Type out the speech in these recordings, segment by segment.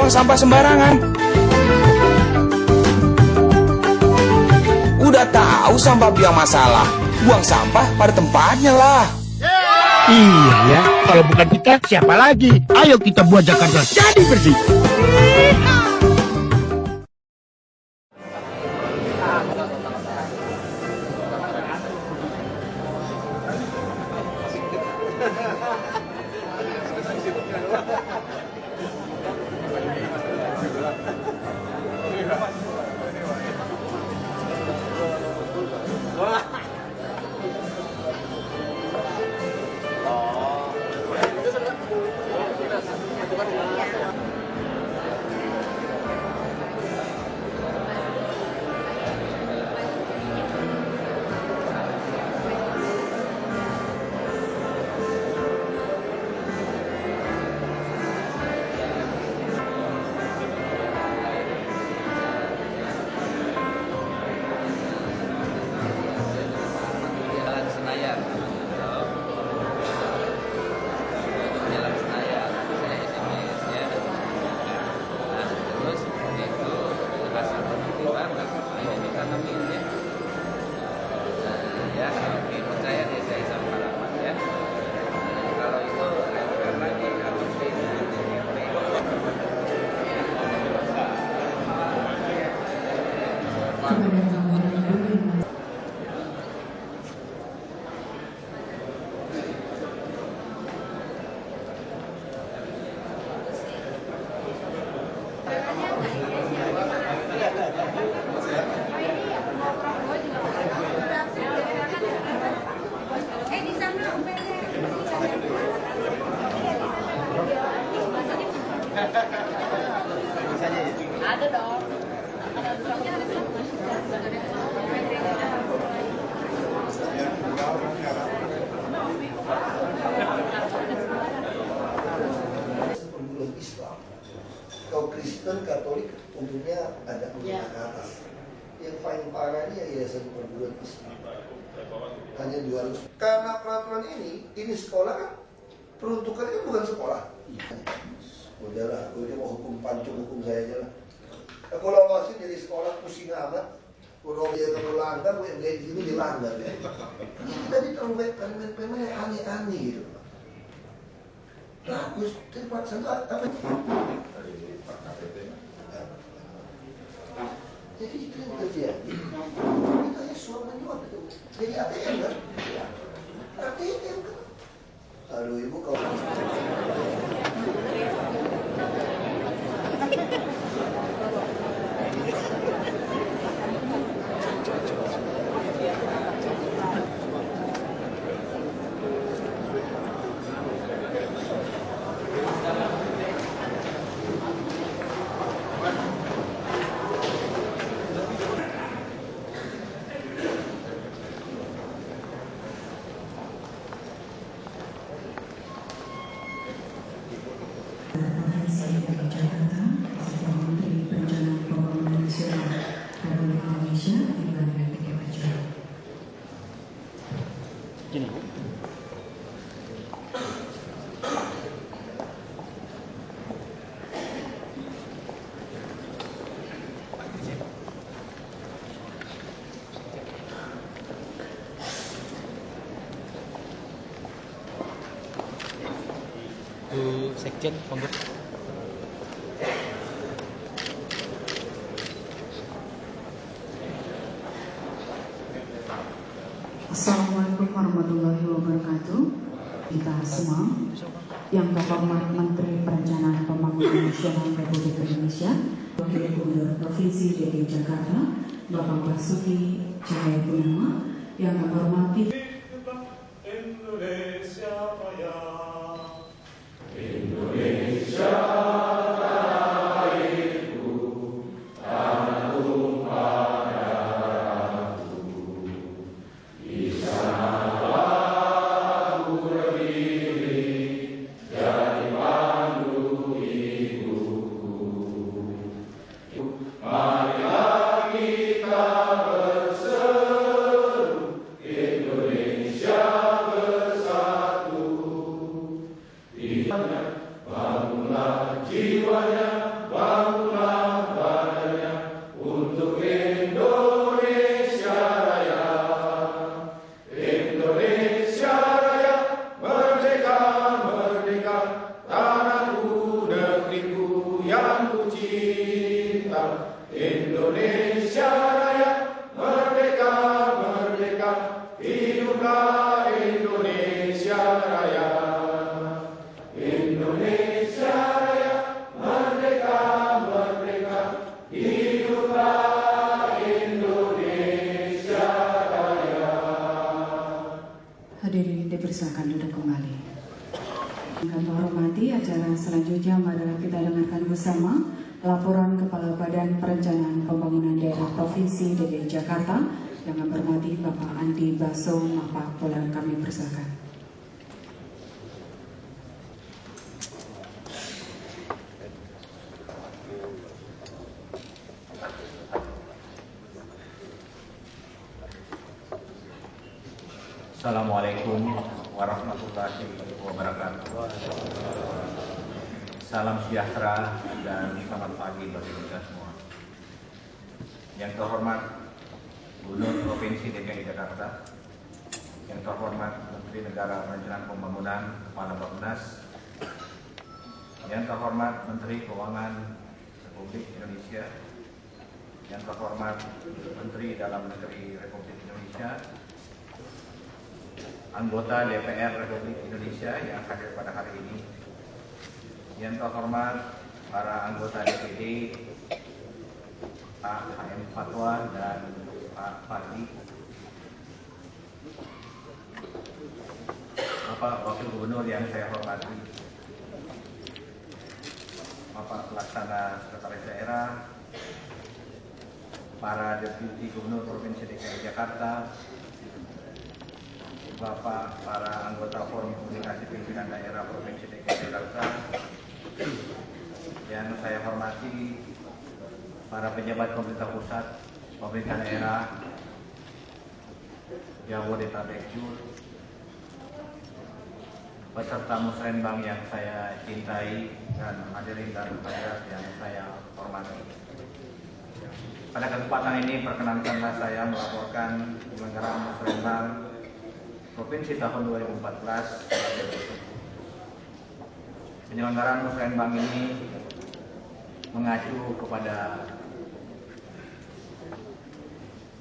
buang sampah sembarangan. Udah tahu sampah biang masalah, buang sampah pada tempatnya lah. Iya ya, kalau bukan kita siapa lagi? Ayo kita buat Jakarta jadi bersih. Ada dong. Perguruan Islam. Kalau Kristen, Katolik umumnya ada menengah ke atas. Yang paling parah ini yayasan perguruan Islam. Hanya 200. Karena peraturan ini sekolah kan peruntukannya kan bukan sekolah. Udahlah, udah mau hukum pancung, hukum saya aja lah. Kalau masih jadi sekolah pusing amat. Kalau dia melanggar, gue di sini dilanggar ya. Tadi terlalu banyak kalimat-kalimat yang aneh-aneh gitu. Bagus, tempat sana apa? Jadi itu yang terjadi. Kita ya suara menyuap itu. Jadi ATM kan? ATM kan? Aduh ibu kalau Sekjen, monggo. Assalamualaikum warahmatullahi wabarakatuh. Kita semua yang terhormat Menteri Perencanaan Pembangunan Nasional Republik Indonesia, Wakil Gubernur Provinsi DKI Jakarta, Bapak Basuki Cahayapurnama, yang terhormati Marilah kita berseru Indonesia. Indonesia Raya, merdeka, merdeka, hiduplah Indonesia Raya. Indonesia Raya, merdeka, merdeka, hiduplah Indonesia Raya. Hadirin dipersilakan duduk kembali. Yang kami hormati, acara selanjutnya adalah kita dengarkan bersama laporan Kepala Badan Perencanaan Pembangunan Daerah Provinsi DKI Jakarta yang kami hormati Bapak Andi Baso Mapakpola. Kami persilakan. Assalamualaikum warahmatullahi wabarakatuh. Salam sejahtera dan selamat pagi bagi kita semua. Yang terhormat Gubernur Provinsi DKI Jakarta, yang terhormat Menteri Negara Perencanaan Pembangunan Kepala Bappenas, yang terhormat Menteri Keuangan Republik Indonesia, yang terhormat Menteri Dalam Negeri Republik Indonesia, anggota DPR Republik Indonesia yang hadir pada hari ini, yang terhormat para anggota DPD, Pak HM Fatwa dan Pak Fadli, Bapak Wakil Gubernur yang saya hormati, Bapak Pelaksana Sekretaris Daerah, para Deputi Gubernur Provinsi DKI Jakarta, Bapak para anggota Forum Komunikasi Pimpinan Daerah Provinsi DKI Jakarta, yang saya hormati para pejabat pemerintah pusat, pemerintah daerah, Jabodetabek, peserta musrenbang yang saya cintai, dan hadirin dan hadirat yang saya hormati. Pada kesempatan ini perkenankanlah saya melaporkan penyelenggaraan musrenbang Provinsi tahun 2014. Penyelenggaraan musrenbang ini mengacu kepada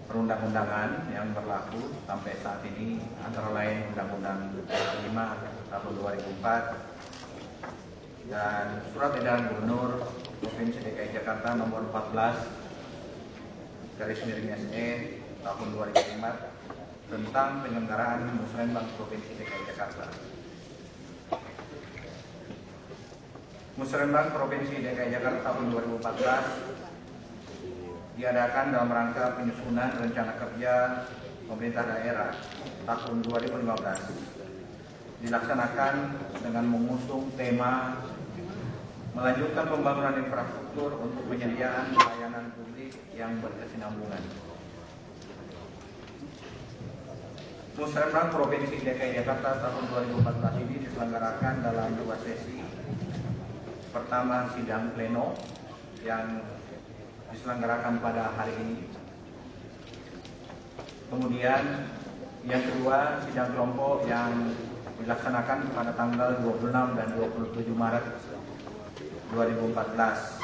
perundang-undangan yang berlaku sampai saat ini, antara lain Undang-Undang 5 tahun 2004 dan Surat Edaran Gubernur Provinsi DKI Jakarta nomor 14/SE tahun 2005 tentang penyelenggaraan musrenbang Provinsi DKI Jakarta. Musrenbang Provinsi DKI Jakarta tahun 2014 diadakan dalam rangka penyusunan rencana kerja pemerintah daerah tahun 2015. Dilaksanakan dengan mengusung tema melanjutkan pembangunan infrastruktur untuk penyediaan layanan publik yang berkesinambungan. Musrenbang Provinsi DKI Jakarta tahun 2014 ini diselenggarakan dalam 2 sesi. Pertama, sidang pleno yang diselenggarakan pada hari ini. Kemudian yang kedua, sidang kelompok yang dilaksanakan pada tanggal 26 dan 27 Maret 2014.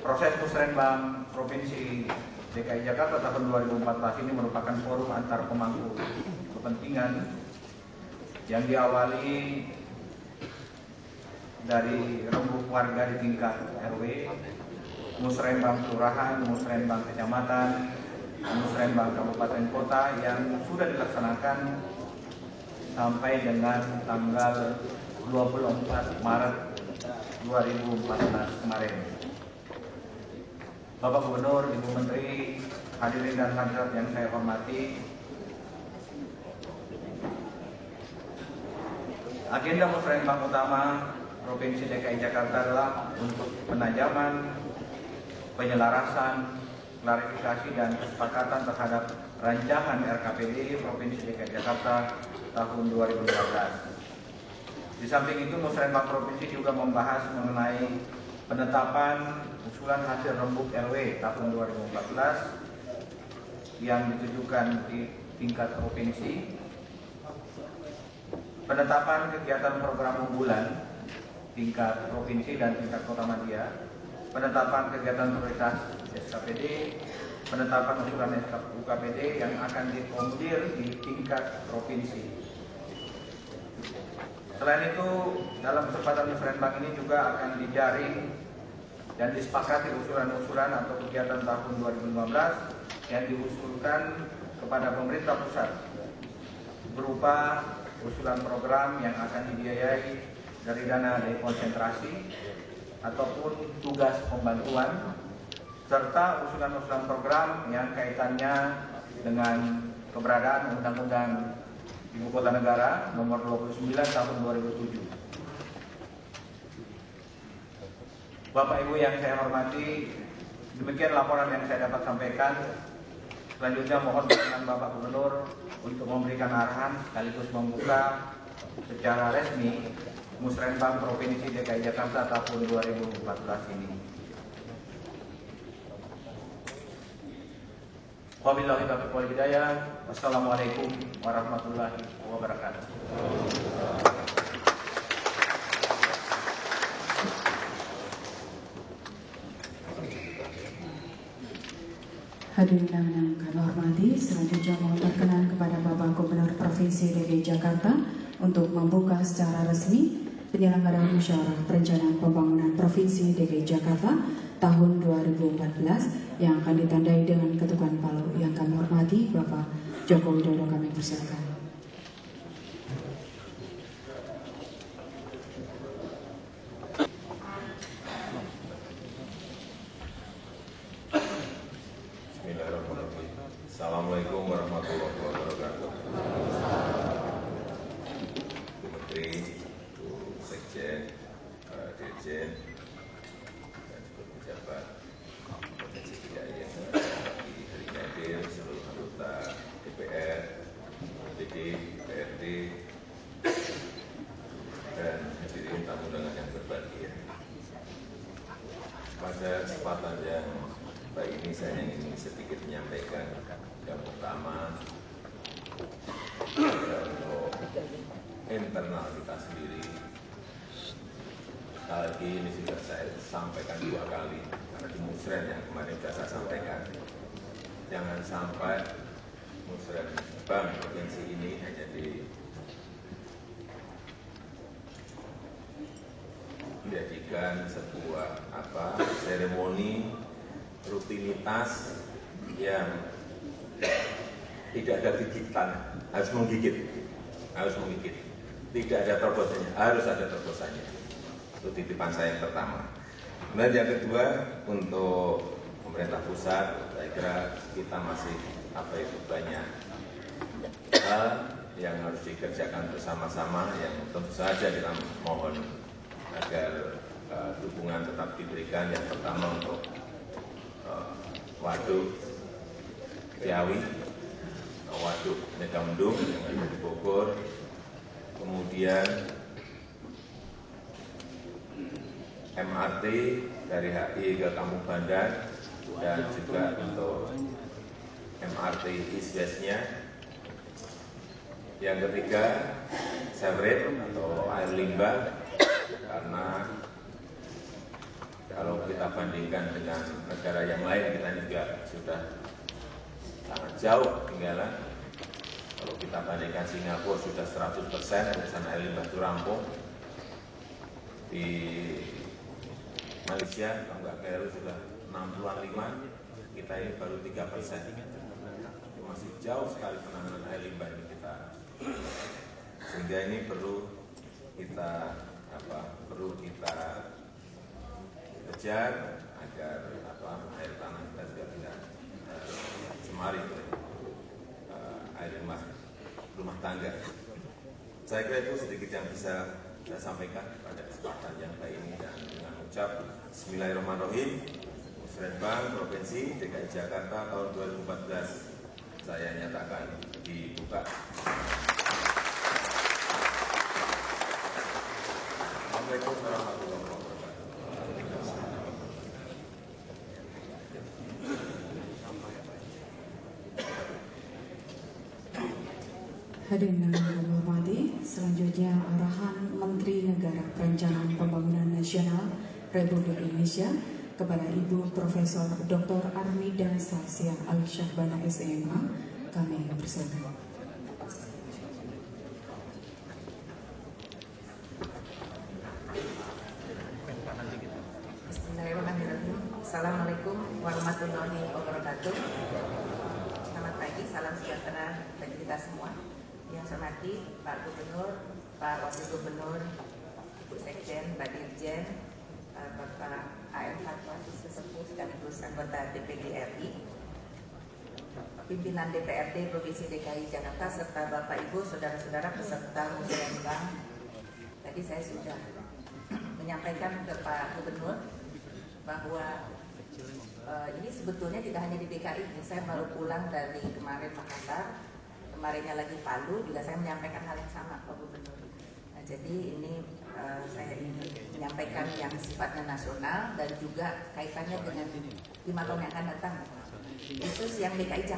Proses musrenbang Provinsi DKI Jakarta tahun 2014 ini merupakan forum antar pemangku kepentingan yang diawali dari rembuk warga di tingkat RW, musrenbang kelurahan, musrenbang kecamatan, musrenbang kabupaten kota yang sudah dilaksanakan sampai dengan tanggal 24 Maret 2014 kemarin. Bapak Gubernur, Ibu Menteri, hadirin dan hadirat yang saya hormati, agenda musrenbang utama Provinsi DKI Jakarta adalah untuk penajaman, penyelarasan, klarifikasi dan kesepakatan terhadap rancangan RKPD Provinsi DKI Jakarta tahun 2015. Di samping itu, musrenbang provinsi juga membahas mengenai penetapan usulan hasil rembuk RW tahun 2014 yang ditujukan di tingkat provinsi, penetapan kegiatan program unggulan tingkat provinsi dan tingkat kota madya, penetapan kegiatan prioritas SKPD, penetapan usulan UKPD yang akan diformulir di tingkat provinsi. Selain itu, dalam kesempatan musrenbang ini juga akan dijaring dan disepakati usulan-usulan atau kegiatan tahun 2015 yang diusulkan kepada pemerintah pusat berupa usulan program yang akan dibiayai dari dana dekonsentrasi ataupun tugas pembantuan, serta usulan-usulan program yang kaitannya dengan keberadaan Undang-Undang Ibu Kota Negara Nomor 29 Tahun 2007. Bapak Ibu yang saya hormati, demikian laporan yang saya dapat sampaikan. Selanjutnya mohon perkenan Bapak Gubernur untuk memberikan arahan sekaligus membuka secara resmi Musrenbang Provinsi DKI Jakarta tahun 2014 ini. Wabillahi taufiq wal hidayah. Wassalamualaikum warahmatullahi wabarakatuh. Hadirin yang kami hormati, selanjutnya mohon perkenan kepada Bapak Gubernur Provinsi DKI Jakarta untuk membuka secara resmi penyelenggaraan musyawarah perencanaan pembangunan Provinsi DKI Jakarta tahun 2014 yang akan ditandai dengan ketukan palu. Yang kami hormati Bapak Joko Widodo, kami persilakan. Assalamualaikum warahmatullahi wabarakatuh. Bu Menteri, Bu Sekjen, Dirjen, dan juga pejabat Provinsi DKI yang di hari ini hadir, seluruh anggota DPR, DPD, DPRD, dan hadirin tamu undangan yang berbahagia. Pada kesempatan yang baik ini saya ingin sedikit menyampaikan yang pertama untuk internal kita sendiri. Sekali lagi ini sudah saya sampaikan 2 kali karena di musren yang kemarin sudah saya sampaikan, jangan sampai Musrenbang provinsi ini hanya dijadikan sebuah seremoni rutinitas yang tidak ada gigitan, harus menggigit, tidak ada terobosannya, harus ada terobosannya. Itu titipan saya yang pertama. Kemudian yang kedua, untuk pemerintah pusat, saya kira kita masih banyak hal yang harus dikerjakan bersama-sama, yang tentu saja kita mohon agar dukungan tetap diberikan. Yang pertama untuk Waduk Ciawi, Waduk Megamendung yang ada di Bogor, kemudian MRT dari HI ke Kampung Bandar, dan juga untuk MRT East West-nya. Yang ketiga, sewerage atau air limbah, karena kalau kita bandingkan dengan negara yang lain, kita juga sudah sangat jauh ketinggalan. Kalau kita bandingkan Singapura sudah 100% urusan air limbah itu rampung. Di Malaysia, kalau nggak keliru sudah 65%, kita ini baru 3%. Masih jauh sekali penanganan air limbah ini kita. Sehingga ini perlu kita kejar agar air tanah kita juga tidak cemari oleh air limbah rumah tangga. Saya kira itu sedikit yang bisa saya sampaikan pada kesempatan yang baik ini, dan dengan ucap Bismillahirrahmanirrahim, Musrenbang Provinsi DKI Jakarta tahun 2014 saya nyatakan dibuka. Assalamualaikum warahmatullahi wabarakatuh. Hadirin yang kami hormati, selanjutnya arahan Menteri Negara Perencanaan Pembangunan Nasional Republik Indonesia kepada Ibu Profesor Dr. Armida Sasya Al-Syahbana SMA, kami persilakan. Bismillahirrahmanirrahim. Assalamualaikum warahmatullahi wabarakatuh. Selamat pagi, salam sejahtera bagi kita semua. Yang saya hormati Pak Gubernur, Pak Wakil Gubernur, Ibu Sekjen, Mbak Dirjen, Bapak AMH Sesepuh sekaligus anggota DPD RI, pimpinan DPRD Provinsi DKI Jakarta, serta Bapak Ibu, saudara-saudara peserta Museum Bank. Tadi saya sudah menyampaikan ke Pak Gubernur bahwa ini sebetulnya tidak hanya di DKI. Saya baru pulang dari kemarin Makassar, kemarinnya lagi Palu, juga saya menyampaikan hal yang sama Pak Gubernur. Nah, jadi ini saya ingin menyampaikan yang sifatnya nasional dan juga kaitannya dengan 5 tahun yang akan datang. Khusus yang DKI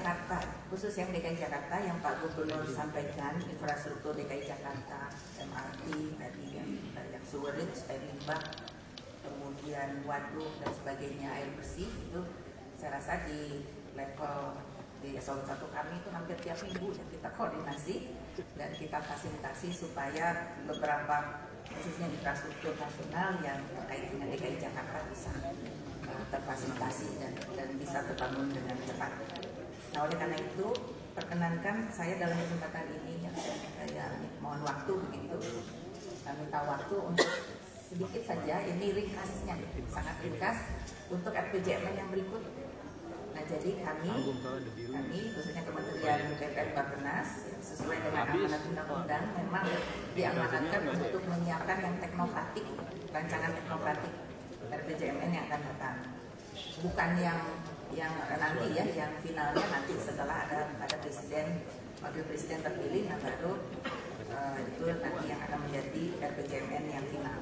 Jakarta yang Pak Gubernur sampaikan, infrastruktur DKI Jakarta, MRT tadi yang sewerage, air limbah, kemudian waduk dan sebagainya, air bersih, itu saya rasa di level di eselon 1 kami itu hampir tiap minggu dan kita koordinasi dan kita fasilitasi supaya beberapa khususnya infrastruktur nasional yang terkait dengan DKI Jakarta bisa terfasilitasi dan bisa terbangun dengan cepat. Nah, oleh karena itu perkenankan saya dalam kesempatan ini yang saya mohon waktu begitu, minta waktu untuk sedikit saja, ini ringkasnya, sangat ringkas untuk RPJMN yang berikut. Nah, jadi kami khususnya Kementerian PPN Bappenas sesuai dengan amanat undang-undang memang diamanatkan untuk menyiapkan yang teknokratik, rancangan teknokratik RPJMN yang akan datang. Bukan yang nanti ya, yang finalnya nanti setelah ada presiden, wakil presiden terpilih, yang baru itu nanti yang akan menjadi RPJMN yang final.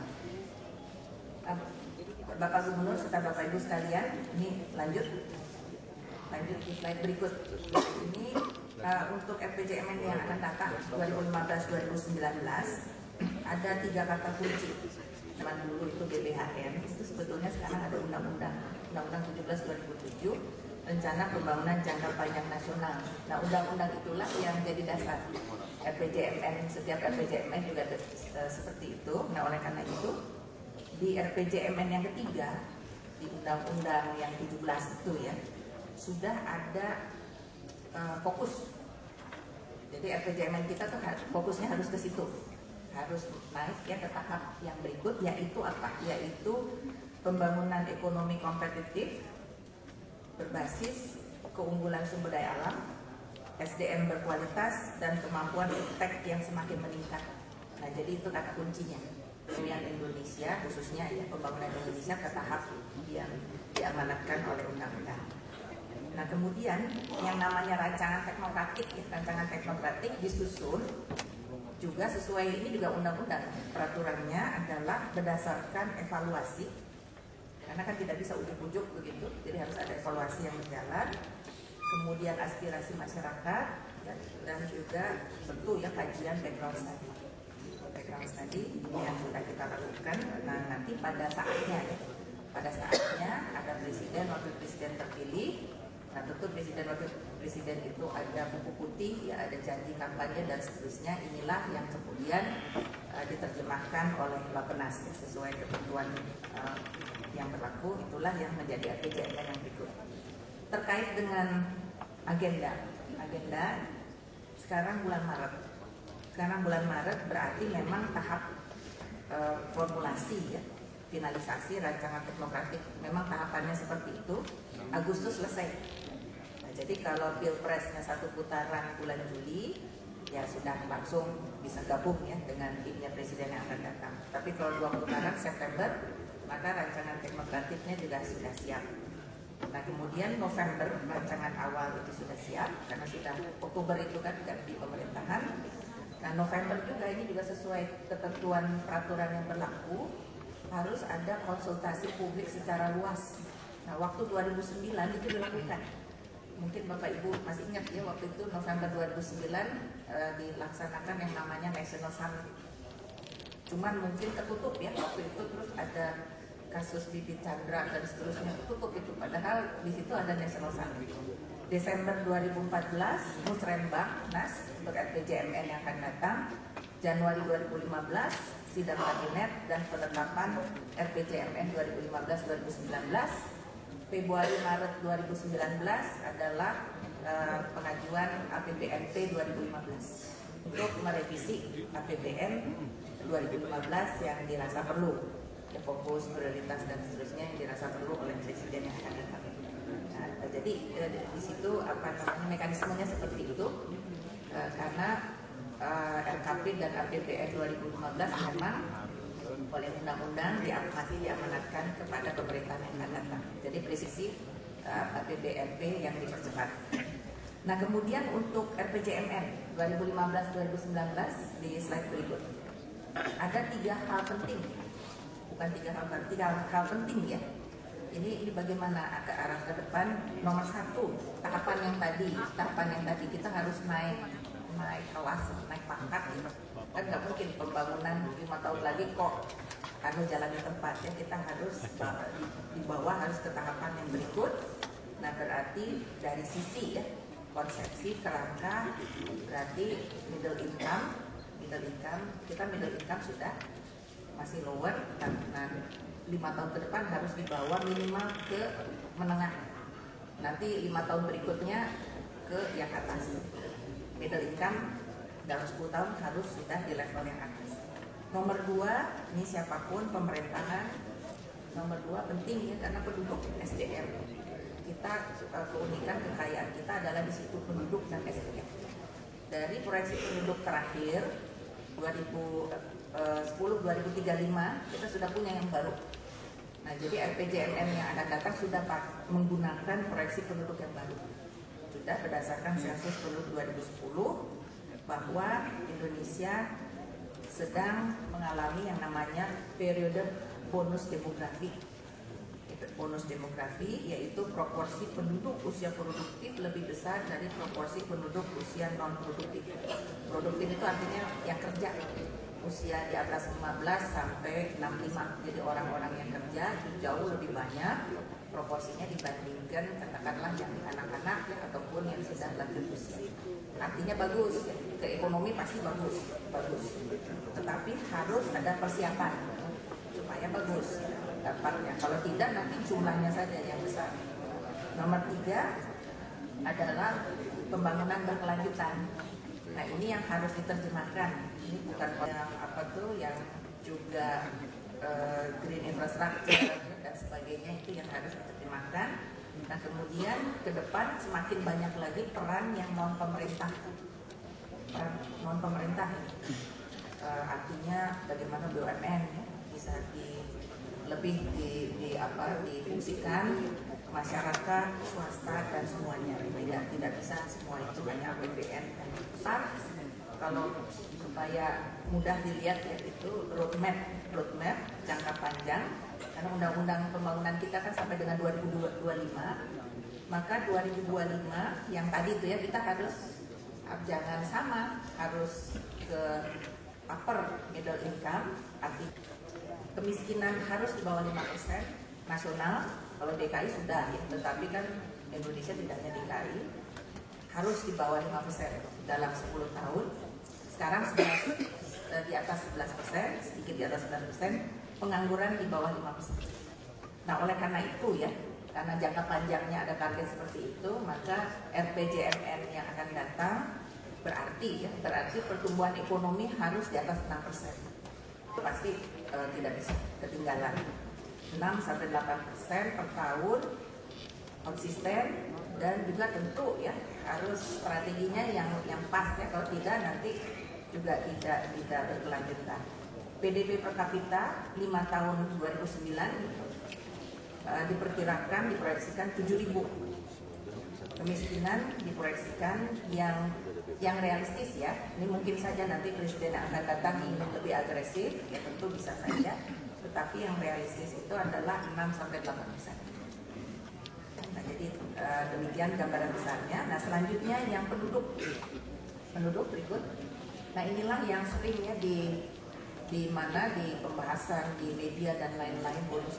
Bapak Gubernur serta Bapak Ibu sekalian, ini lanjut di slide berikut. Ini untuk RPJMN yang akan datang 2015-2019 ada 3 kata kunci. Zaman dulu itu GBHN, itu sebetulnya sekarang ada Undang-Undang 17/2007, Rencana Pembangunan Jangka Panjang Nasional. Nah, undang-undang itulah yang jadi dasar RPJMN. Setiap RPJMN juga seperti itu. Nah, oleh karena itu di RPJMN yang ketiga, di Undang-Undang yang 17 itu ya, sudah ada fokus. Jadi RPJMN kita tuh fokusnya harus ke situ, harus naik ya ke tahap yang berikut, yaitu apa? Yaitu pembangunan ekonomi kompetitif berbasis keunggulan sumber daya alam, SDM berkualitas, dan kemampuan iptek yang semakin meningkat. Nah, jadi itu kata kuncinya. Kemudian Indonesia, khususnya ya pembangunan Indonesia ke tahap yang diamanatkan oleh undang-undang. Nah, kemudian yang namanya rancangan teknokratik disusun juga sesuai, ini juga undang-undang. Peraturannya adalah berdasarkan evaluasi, karena kan tidak bisa ujuk-ujuk begitu, jadi harus ada evaluasi yang berjalan, kemudian aspirasi masyarakat, dan juga tentu ya kajian background study ini yang sudah kita lakukan. Nah, nanti pada saatnya ada presiden, wakil presiden terpilih. Nah, tentu presiden wakil presiden itu ada buku putih, ya ada janji kampanye dan seterusnya. Inilah yang kemudian diterjemahkan oleh Bappenas ya, sesuai ketentuan yang berlaku. Itulah yang menjadi RPJMN yang berikut. Terkait dengan agenda sekarang bulan Maret berarti memang tahap formulasi ya, finalisasi rancangan teknokratik memang tahapannya seperti itu. Agustus selesai. Nah, jadi kalau pilpresnya 1 putaran bulan Juli, ya sudah langsung bisa gabung ya dengan timnya presiden yang akan datang. Tapi kalau 2 putaran September, maka rancangan teknokratiknya juga sudah siap. Nah, kemudian November rancangan awal itu sudah siap karena sudah Oktober itu kan di pemerintahan. Nah, November juga ini juga sesuai ketentuan peraturan yang berlaku, harus ada konsultasi publik secara luas. Nah, waktu 2009 itu dilakukan. Mungkin Bapak Ibu masih ingat ya, waktu itu November 2009 dilaksanakan yang namanya National Summit. Cuman mungkin tertutup ya waktu itu, terus ada kasus Bibit Chandra dan seterusnya, tutup itu. Padahal di situ ada National Summit. Desember 2014 musrenbang NAS untuk RPJMN yang akan datang. Januari 2015 sidang kabinet dan penetapan RPJMN 2015-2019. Februari Maret 2019 adalah pengajuan APBNP 2015 untuk merevisi APBN 2015 yang dirasa perlu, ya, fokus, prioritas dan seterusnya yang dirasa perlu oleh presiden yang akan datang. Nah, jadi di situ mekanismenya seperti itu, karena RKP dan APBN 2015 memang oleh undang-undang masih diamanatkan kepada pemerintahan yang akan datang. Jadi presisi APBNP yang dipercepat. Nah, kemudian untuk RPJMN 2015-2019 di slide berikut ada 3 hal penting, bukan 3 hal penting ya. Ini bagaimana ke arah ke depan. Nomor 1, tahapan yang tadi kita harus naik kelas, naik pangkat gitu. Kan nggak mungkin pembangunan 5 tahun lagi kok jalan di tempat ya. Kita harus di bawah, harus ke tahapan yang berikut. Nah, berarti dari sisi ya konsepsi kerangka, berarti middle income kita middle income sudah masih lower, karena 5 tahun ke depan harus dibawa minimal ke menengah. Nanti 5 tahun berikutnya ke yang atas. Middle income dalam 10 tahun harus sudah di level yang atas. Nomor 2, ini siapapun pemerintahan, nomor 2 penting ya, karena penduduk SDM. Kita keunikan kekayaan kita adalah di situ penduduk dan SDM. Dari proyeksi penduduk terakhir 2010-2035 kita sudah punya yang baru. Nah, jadi RPJMN yang akan datang sudah menggunakan proyeksi penduduk yang baru. Sudah berdasarkan sensus penduduk 2010 bahwa Indonesia sedang mengalami yang namanya periode bonus demografi. Bonus demografi yaitu proporsi penduduk usia produktif lebih besar dari proporsi penduduk usia non produktif. Produktif itu artinya yang kerja, usia di atas 15 sampai 65. Jadi orang-orang yang kerja itu jauh lebih banyak proporsinya dibandingkan katakanlah yang anak-anak ya, ataupun yang sudah lanjut usia. Artinya bagus, ke ekonomi pasti bagus. Tetapi harus ada persiapan supaya bagus dapatnya. Kalau tidak nanti jumlahnya saja yang besar. Nomor 3 adalah pembangunan berkelanjutan. Nah, ini yang harus diterjemahkan. Ini bukan yang juga green infrastructure dan sebagainya, itu yang harus diterjemahkan. Nah, kemudian ke depan semakin banyak lagi peran yang non pemerintah. Artinya bagaimana BUMN ya, bisa difungsikan masyarakat, swasta dan semuanya. Tidak bisa semua itu hanya APBN. Kalau supaya mudah dilihat ya, itu roadmap jangka panjang, karena undang-undang pembangunan kita kan sampai dengan 2025. Maka 2025 yang tadi itu ya, kita harus jangan sama, harus ke upper middle income, arti kemiskinan harus di bawah 5% nasional. Kalau DKI sudah ya, tetapi kan Indonesia tidak hanya DKI, harus di bawah 5% dalam 10 tahun. Sekarang sudah di atas 11%, sedikit di atas 11%, pengangguran di bawah 5%. Nah, oleh karena itu ya, karena jangka panjangnya ada target seperti itu, maka RPJMN yang akan datang berarti pertumbuhan ekonomi harus di atas 6%. Itu pasti tidak bisa ketinggalan. 6-8% per tahun konsisten, dan juga tentu ya harus strateginya yang pas ya, kalau tidak nanti juga tidak berkelanjutan. PDB per kapita 5 tahun 2009 diproyeksikan 7.000. Kemiskinan diproyeksikan yang realistis ya. Ini mungkin saja nanti presiden yang akan datang ingin lebih agresif, ya tentu bisa saja. Tetapi yang realistis itu adalah 6-8%. Nah, jadi demikian gambaran besarnya. Nah, selanjutnya yang penduduk berikut. Nah, inilah yang sering ya di mana di pembahasan di media dan lain-lain bonus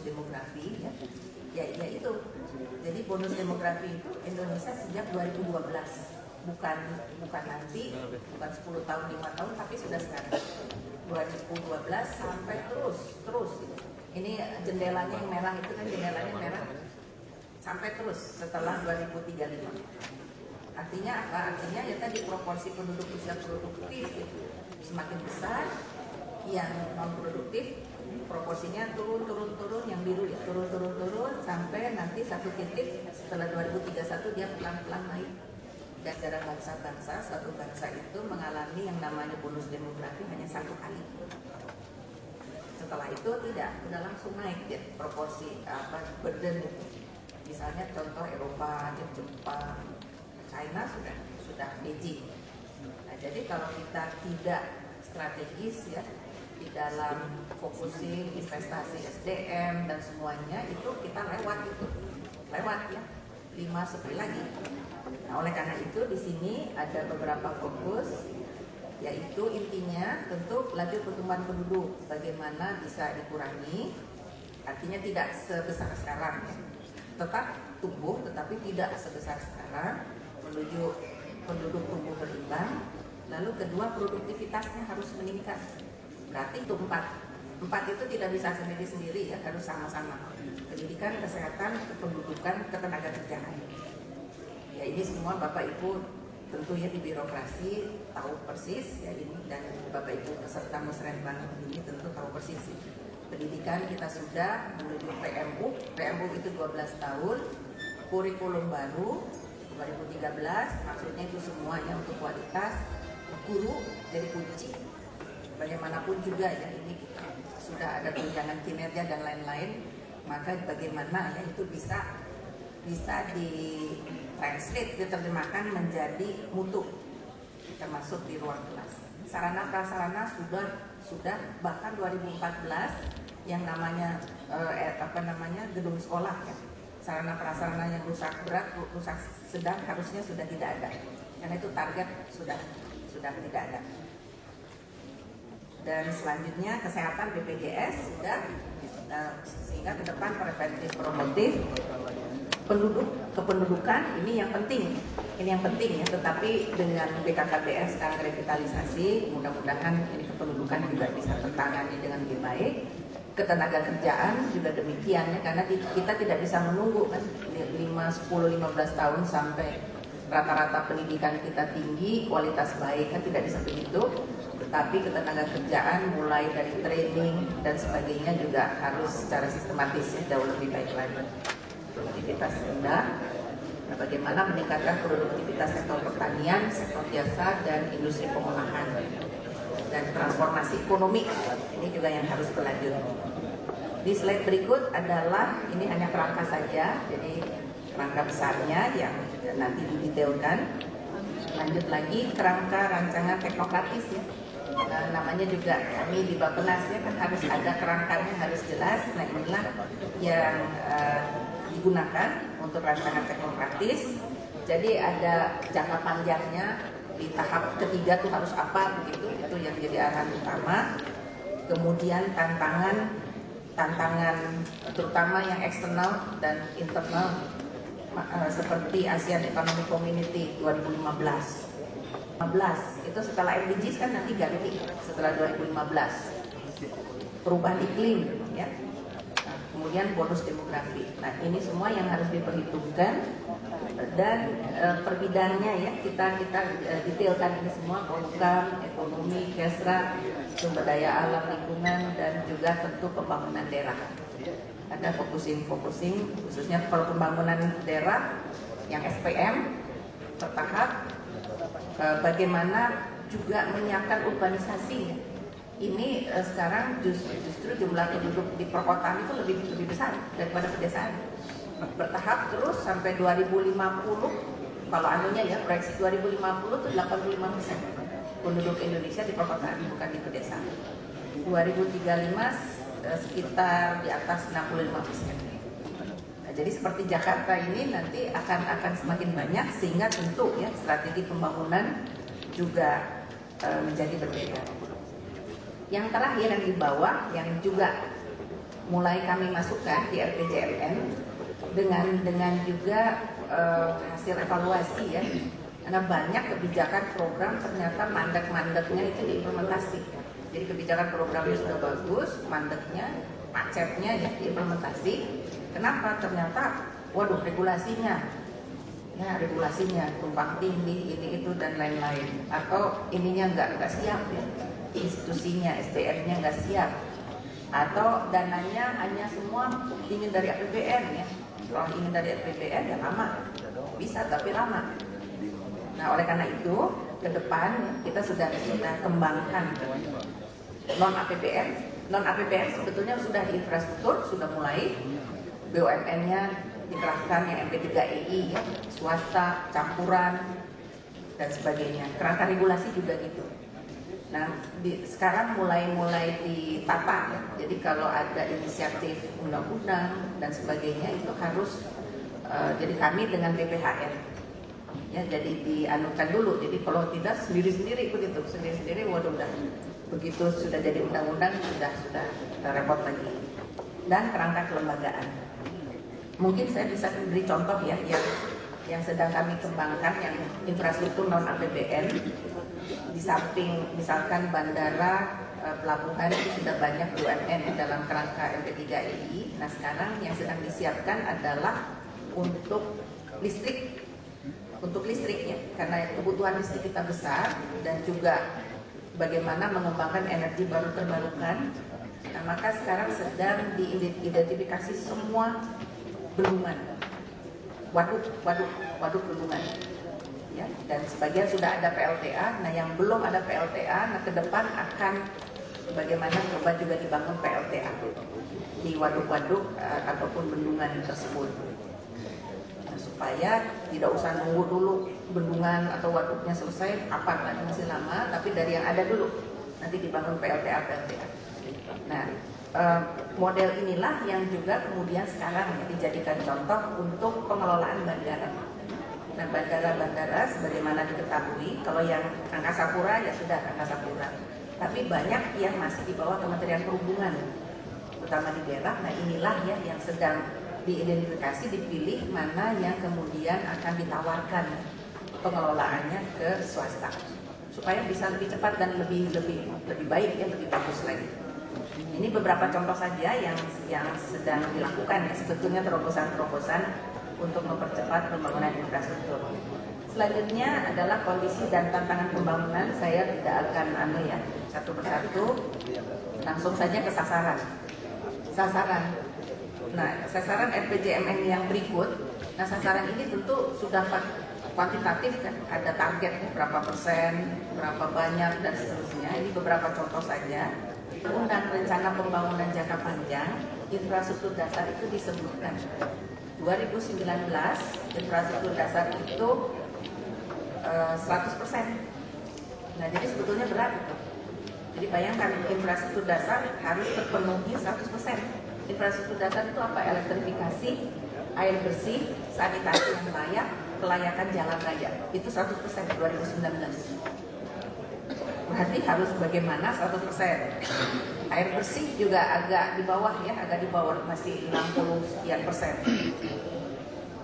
demografi ya itu. Jadi bonus demografi itu Indonesia sejak 2012, bukan nanti, bukan 10 tahun 5 tahun, tapi sudah sekarang 2012 sampai terus gitu. Ini jendelanya yang merah itu kan jendelanya merah sampai terus setelah 2035. Artinya apa? Artinya ya tadi proporsi penduduk usia produktif itu semakin besar, yang non produktif proporsinya turun, yang biru ya turun sampai nanti satu titik setelah 2031 dia pelan-pelan naik. Dan secara bangsa-bangsa, suatu bangsa itu mengalami yang namanya bonus demografi hanya 1 kali. Setelah itu tidak, udah langsung naik ya, proporsi burden itu. Misalnya contoh Eropa, Jepang, China sudah Beijing. Nah, jadi kalau kita tidak strategis ya di dalam focusing investasi SDM dan semuanya itu kita lewat ya 5 sekali lagi. Nah, oleh karena itu di sini ada beberapa fokus, yaitu intinya tentu laju pertumbuhan penduduk bagaimana bisa dikurangi, artinya tidak sebesar sekarang ya. Tetap tumbuh tetapi tidak sebesar sekarang, menuju penduduk tumbuh berimbang. Lalu kedua, produktivitasnya harus meningkat. Berarti itu 4 itu tidak bisa sendiri-sendiri ya, harus sama-sama. Pendidikan, kesehatan, kependudukan, ketenagakerjaan. Ya ini semua Bapak Ibu tentu ya di birokrasi tahu persis ya ini, dan Bapak Ibu peserta musrenbang ini tentu tahu persis. Pendidikan kita sudah menuju PMU itu 12 tahun, kurikulum baru 2013, maksudnya itu semuanya untuk kualitas, guru jadi kunci. Bagaimanapun juga ya ini kita sudah ada tunjangan kinerja dan lain-lain, maka bagaimana ya itu bisa diterjemahkan menjadi mutu termasuk di ruang kelas. Sarana prasarana sudah bahkan 2014 yang namanya gedung sekolah ya. Sarana prasarana yang rusak berat, rusak sedang harusnya sudah tidak ada. Karena itu target sudah tidak ada. Dan selanjutnya kesehatan BPJS sudah, sehingga ke depan preventif promotif, kependudukan ini yang penting ya, tetapi dengan BKKBN sekarang revitalisasi, mudah-mudahan ini kependudukan juga bisa tertangani dengan lebih baik. Ketenagakerjaan juga demikian ya, karena kita tidak bisa menunggu kan 5, 10, 15 tahun sampai rata-rata pendidikan kita tinggi, kualitas baik, kan tidak bisa begitu. Tetapi ketenagakerjaan mulai dari training dan sebagainya juga harus secara sistematis ya, jauh lebih baik lagi. Produktivitas rendah, nah, bagaimana meningkatkan produktivitas sektor pertanian, sektor jasa, dan industri pengolahan, dan transformasi ekonomi, ini juga yang harus berlanjut. Di slide berikut adalah, ini hanya kerangka saja, jadi kerangka besarnya yang nanti didetailkan. Lanjut lagi, kerangka rancangan teknokratis ya. Nah, namanya juga kami di Bappenas ya, kan harus ada kerangkanya, harus jelas. Nah inilah yang digunakan untuk rancangan teknokratis. Jadi ada jangka panjangnya, di tahap ketiga tuh harus apa begitu, itu yang jadi arahan utama. Kemudian tantangan terutama yang eksternal dan internal, seperti ASEAN Economic Community 2015 itu setelah MDGs kan nanti ganti setelah 2015, perubahan iklim ya. Nah, kemudian bonus demografi. Nah ini semua yang harus diperhitungkan, dan per bidangnya ya kita detailkan ini semua, program ekonomi, kesra, sumber daya alam, lingkungan, dan juga tentu pembangunan daerah. Ada focusing khususnya kalau pembangunan daerah yang SPM bertahap, bagaimana juga menyiapkan urbanisasi. Ini sekarang justru jumlah penduduk di perkotaan itu lebih besar daripada pedesaan. Bertahap terus sampai 2050, kalau anunya ya proyeksi 2050 itu 85% penduduk Indonesia di perkotaan, bukan di pedesaan. 2035 sekitar di atas 65%. Jadi seperti Jakarta ini nanti akan semakin banyak, sehingga tentu ya strategi pembangunan juga menjadi berbeda. Yang terakhir yang di bawah yang juga mulai kami masukkan di RPJMN dengan juga hasil evaluasi ya, karena banyak kebijakan program ternyata mandek-mandeknya itu diimplementasi. Jadi kebijakan programnya sudah bagus, mandeknya, macetnya ya diimplementasi. Kenapa? Ternyata waduh regulasinya tumpang tindih ini itu dan lain-lain, atau ininya nggak siap ya, institusinya SDM-nya nggak siap, atau dananya hanya semua ingin dari APBN ya. Kalau ingin dari APBN ya lama, bisa tapi lama. Nah oleh karena itu ke depan kita sudah kembangkan non APBN sebetulnya sudah di infrastruktur, sudah mulai BUMN-nya dikerahkan yang MP3EI ya, swasta, campuran dan sebagainya. Kerangka regulasi juga gitu. Nah, sekarang mulai ditata ya. Jadi kalau ada inisiatif undang-undang dan sebagainya itu harus jadi kami dengan BPHN ya, jadi dianukan dulu. Jadi kalau tidak sendiri-sendiri begitu, sendiri-sendiri waduh udah begitu sudah jadi undang-undang sudah repot lagi. Dan kerangka kelembagaan. Mungkin saya bisa beri contoh ya yang sedang kami kembangkan yang infrastruktur non APBN. Di samping misalkan bandara, pelabuhan itu sudah banyak BUMN dalam kerangka MP3EI. Nah sekarang yang sedang disiapkan adalah untuk listrik ya, karena kebutuhan listrik kita besar dan juga bagaimana mengembangkan energi baru terbarukan. Nah, maka sekarang sedang diidentifikasi semua bendungan, waduk bendungan. Ya, dan sebagian sudah ada PLTA. Nah yang belum ada PLTA, nah ke depan akan bagaimana coba juga dibangun PLTA di waduk-waduk ataupun bendungan tersebut, nah, supaya tidak usah nunggu dulu bendungan atau waduknya selesai, kapan lagi masih lama, tapi dari yang ada dulu nanti dibangun PLTA. Nah model inilah yang juga kemudian sekarang dijadikan contoh untuk pengelolaan bandara. Nah bandara-bandara sebagaimana diketahui, kalau yang Angkasa Pura ya sudah Angkasa Pura, tapi banyak yang masih di bawah Kementerian Perhubungan, terutama di daerah. Nah inilah ya yang sedang diidentifikasi, dipilih mana yang kemudian akan ditawarkan pengelolaannya ke swasta, supaya bisa lebih cepat dan lebih baik ya, lebih bagus lagi. Ini beberapa contoh saja yang sedang dilakukan ya, sebetulnya terobosan-terobosan untuk mempercepat pembangunan infrastruktur. Selanjutnya adalah kondisi dan tantangan pembangunan. Saya tidak akan satu persatu, langsung saja ke sasaran. Nah, sasaran RPJMN yang berikut. Nah, sasaran ini tentu sudah kuantitatif kan, ada targetnya berapa persen, berapa banyak dan seterusnya. Ini beberapa contoh saja. Undang Rencana Pembangunan Jangka Panjang infrastruktur dasar itu disebutkan 2019 infrastruktur dasar itu 100%. Nah jadi sebetulnya berat itu. Jadi bayangkan infrastruktur dasar harus terpenuhi 100%. Infrastruktur dasar itu apa? Elektrifikasi, air bersih, sanitasi yang layak, kelayakan jalan raya. Itu 100% 2019. Berarti harus bagaimana 100%. Air bersih juga agak di bawah ya, masih 60 sekian persen.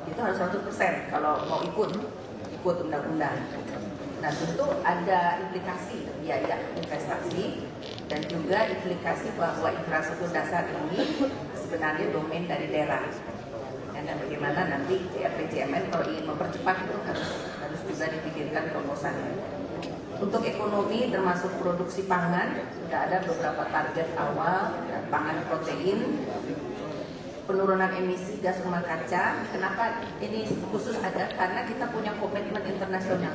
Itu harus 100% kalau mau ikut undang-undang. Nah tentu ada implikasi biaya investasi dan juga implikasi bahwa infrastruktur dasar ini sebenarnya domain dari daerah. Dan bagaimana nanti RPJMN kalau ingin mempercepat itu harus juga dipikirkan terobosannya. Untuk ekonomi termasuk produksi pangan sudah ada beberapa target awal, pangan protein, penurunan emisi gas rumah kaca. Kenapa ini khusus ada? Karena kita punya komitmen internasional.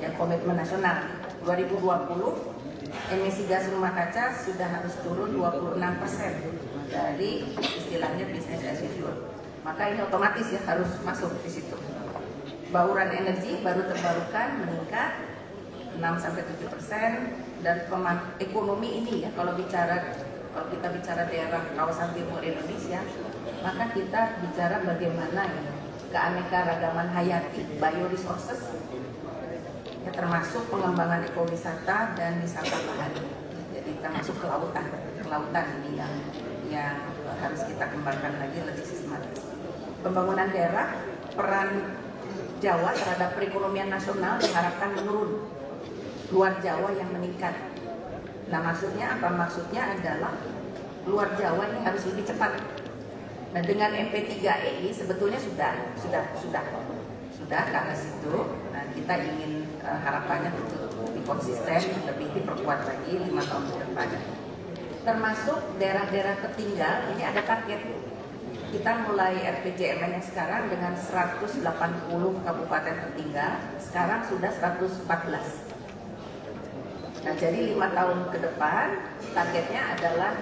Yang komitmen nasional 2020 emisi gas rumah kaca sudah harus turun 26% dari istilahnya business as usual. Maka ini otomatis ya harus masuk di situ. Bauran energi baru terbarukan meningkat 6-7%, dan ekonomi ini ya kalau kita bicara daerah kawasan timur Indonesia, maka kita bicara bagaimana ya keanekaragaman hayati, bioresources ya, termasuk pengembangan ekowisata dan wisata lahan. kita masuk ke lautan ini yang harus kita kembangkan lagi lebih sistematis. Pembangunan daerah, peran Jawa terhadap perekonomian nasional diharapkan menurun, luar Jawa yang meningkat. Nah maksudnya apa? Maksudnya adalah luar Jawa ini harus lebih cepat. Nah dengan MP3EI sebetulnya sudah karena situ. Nah kita ingin harapannya untuk lebih konsisten, lebih diperkuat lagi 5 tahun ke depan. Termasuk daerah-daerah tertinggal ini ada target. Kita mulai RPJMN yang sekarang dengan 180 kabupaten tertinggal, sekarang sudah 114. Nah jadi 5 tahun ke depan targetnya adalah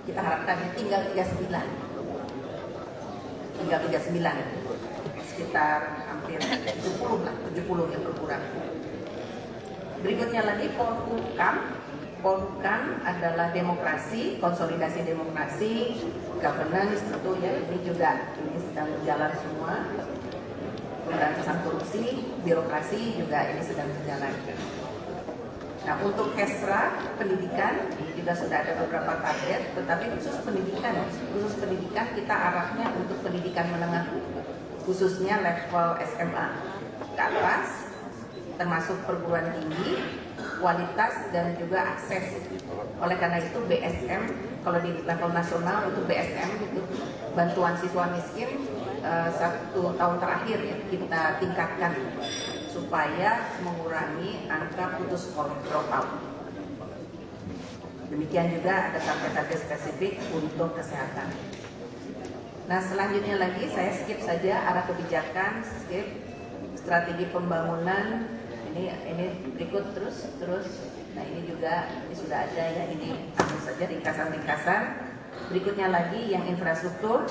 kita harapkan tinggal 39. Sekitar hampir 70 yang berkurang. Berikutnya lagi Polhukam adalah demokrasi, konsolidasi demokrasi, governance tentu ya, ini sedang berjalan semua. Pemberantasan korupsi, birokrasi juga ini sedang berjalan. Nah untuk Kesra pendidikan juga sudah ada beberapa target, tetapi khusus pendidikan kita arahnya untuk pendidikan menengah, khususnya level SMA ke atas, termasuk perguruan tinggi, kualitas dan juga akses. Oleh karena itu BSM, kalau di level nasional itu BSM itu bantuan siswa miskin 1 tahun terakhir ya kita tingkatkan supaya mengurangi angka putus sekolah dropout. Demikian juga ada target-target spesifik untuk kesehatan. Nah selanjutnya lagi saya skip saja arah kebijakan, skip strategi pembangunan. Ini berikut terus. Nah ini sudah ada ya, ini ambil saja ringkasan. Berikutnya lagi yang infrastruktur.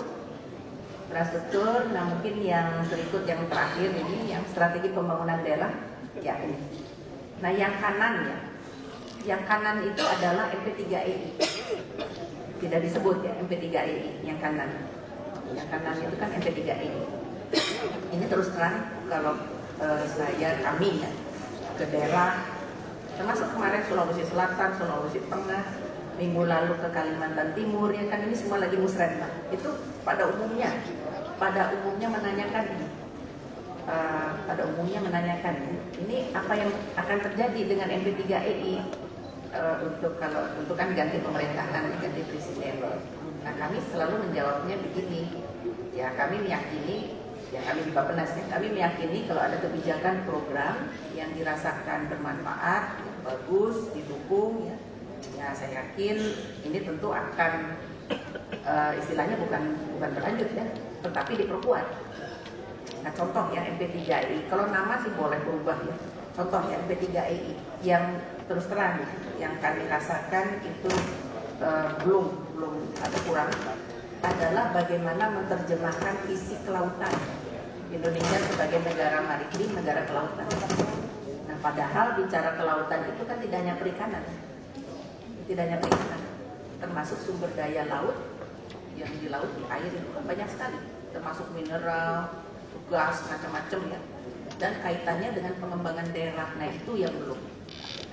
Nah mungkin yang berikut yang terakhir ini yang strategi pembangunan daerah ya ini. Nah yang kanan itu adalah MP3EI. Tidak disebut ya MP3EI yang kanan. Yang kanan itu kan MP3EI. Ini terus terang kalau kami ya ke daerah, termasuk kemarin Sulawesi Selatan, Sulawesi Tengah, minggu lalu ke Kalimantan Timur, ya kan ini semua lagi musrenbang. Itu pada umumnya menanyakan ini apa yang akan terjadi dengan MP3EI untuk kan ganti pemerintahan, ganti presiden. Nah kami selalu menjawabnya begini, ya kami meyakini. Ya kami di Bappenas kami meyakini kalau ada kebijakan program yang dirasakan bermanfaat, yang bagus, didukung ya saya yakin ini tentu akan istilahnya bukan berlanjut ya, tetapi diperkuat. Nah contoh ya MP3EI, kalau nama sih boleh berubah ya. Contoh ya MP3EI yang terus terang yang kami rasakan itu belum ada kurang adalah bagaimana menerjemahkan visi kelautan Indonesia sebagai negara maritim, negara kelautan. Nah, padahal bicara kelautan itu kan tidak hanya perikanan, termasuk sumber daya laut yang di laut, di air itu kan banyak sekali, termasuk mineral, gas, macam-macam ya. Dan kaitannya dengan pengembangan daerah, nah itu yang belum.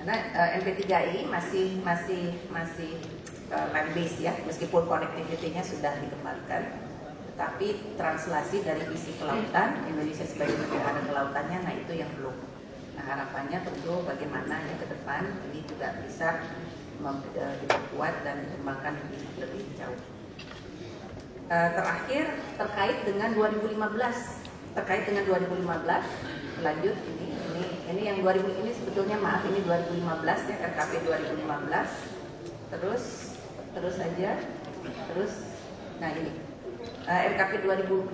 Karena MP3EI masih land base ya, meskipun connectivity-nya sudah dikembangkan, tetapi translasi dari visi kelautan Indonesia sebagai negara kelautannya, nah itu yang belum. Nah harapannya tentu bagaimana ya ke depan ini juga bisa diperkuat dan dikembangkan lebih jauh. Terakhir terkait dengan 2015, lanjut ini yang 2000 ini sebetulnya ini 2015 ya, RKP 2015. Terus saja. Nah ini RKP 2015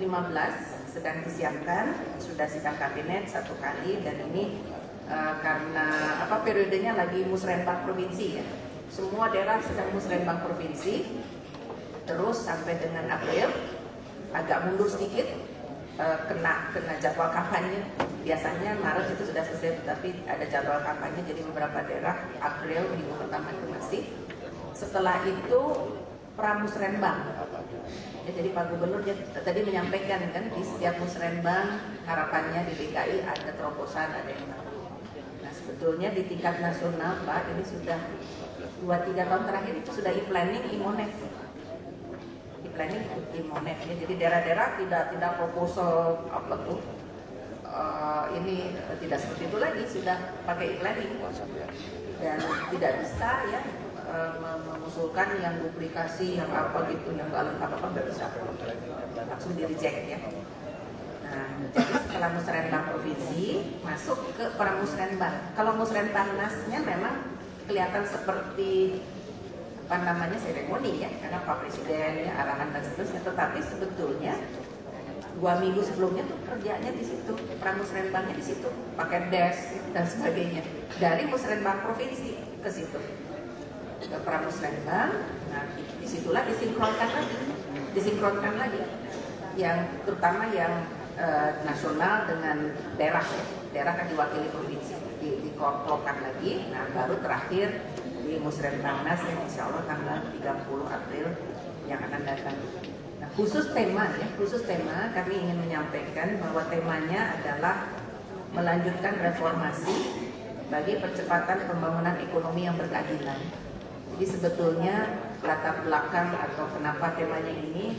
sedang disiapkan, sudah sidang kabinet 1 kali, dan ini karena periodenya lagi musrenbang provinsi ya, semua daerah sedang musrenbang provinsi, terus sampai dengan April, agak mundur sedikit, kena jadwal kampanye. Biasanya Maret itu sudah selesai, tapi ada jadwal kampanye, jadi beberapa daerah April minggu pertama itu masih. Setelah itu pramusrenbang. Ya, jadi Pak Gubernur tadi menyampaikan kan di setiap musrenbang harapannya di DKI ada terobosan, ada yang baru. Nah sebetulnya di tingkat nasional Pak ini sudah 2-3 tahun terakhir itu sudah e-planning, e-monef. E-planning, e-monef ya. Jadi daerah-daerah tidak proposal apa tuh. Ini tidak seperti itu lagi, sudah pakai e-planning dan tidak bisa ya mengusulkan yang duplikasi, yang apa gitu, yang nggak lengkap apa nggak bisa, langsung di reject ya. Nah, jadi setelah musrenbang provinsi masuk ke pramusrenbang. Kalau musrenbangnasnya memang kelihatan seperti apa namanya seremoni ya, karena Pak Presiden ya, arahan dan seterusnya. Tetapi sebetulnya 2 minggu sebelumnya tuh kerjanya di situ, pramusrenbangnya di situ, pakai desk dan sebagainya. Dari musrenbang provinsi ke situ, ke pramusrenbang. Nah, disitulah disinkronkan lagi, yang terutama yang nasional dengan daerah ya. Daerah kan diwakili provinsi, diklopkan lagi. Nah, baru terakhir di Musrenbangnas yang insya Allah tanggal 30 April yang akan datang. Nah, khusus tema kami ingin menyampaikan bahwa temanya adalah melanjutkan reformasi bagi percepatan pembangunan ekonomi yang berkeadilan. Jadi sebetulnya latar belakang atau kenapa temanya ini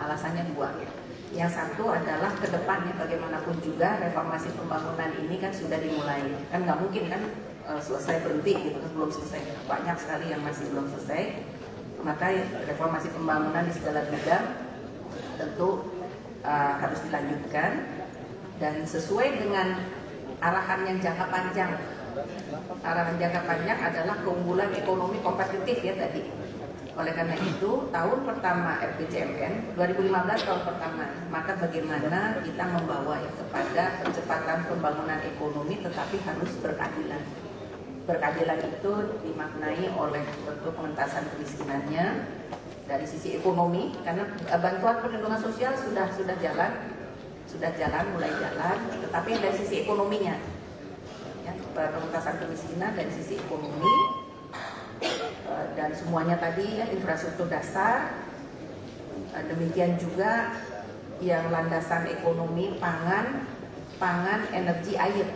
alasannya 2 ya. Yang satu adalah ke depannya bagaimanapun juga reformasi pembangunan ini kan sudah dimulai. Kan nggak mungkin kan selesai berhenti gitu, belum selesai. Banyak sekali yang masih belum selesai. Maka reformasi pembangunan di segala bidang tentu harus dilanjutkan dan sesuai dengan arahan yang jangka panjang. Arahan jangka panjang adalah keunggulan ekonomi kompetitif ya tadi. Oleh karena itu, tahun pertama RPJMN 2015 tahun pertama, maka bagaimana kita membawa ya kepada percepatan pembangunan ekonomi tetapi harus berkeadilan. Berkeadilan itu dimaknai oleh tentu pengentasan kemiskinannya dari sisi ekonomi, karena bantuan perlindungan sosial sudah jalan, mulai jalan, tetapi dari sisi ekonominya, ya, pengentasan kemiskinan dari sisi ekonomi. Dan semuanya tadi ya, infrastruktur dasar, demikian juga yang landasan ekonomi pangan, energi, air.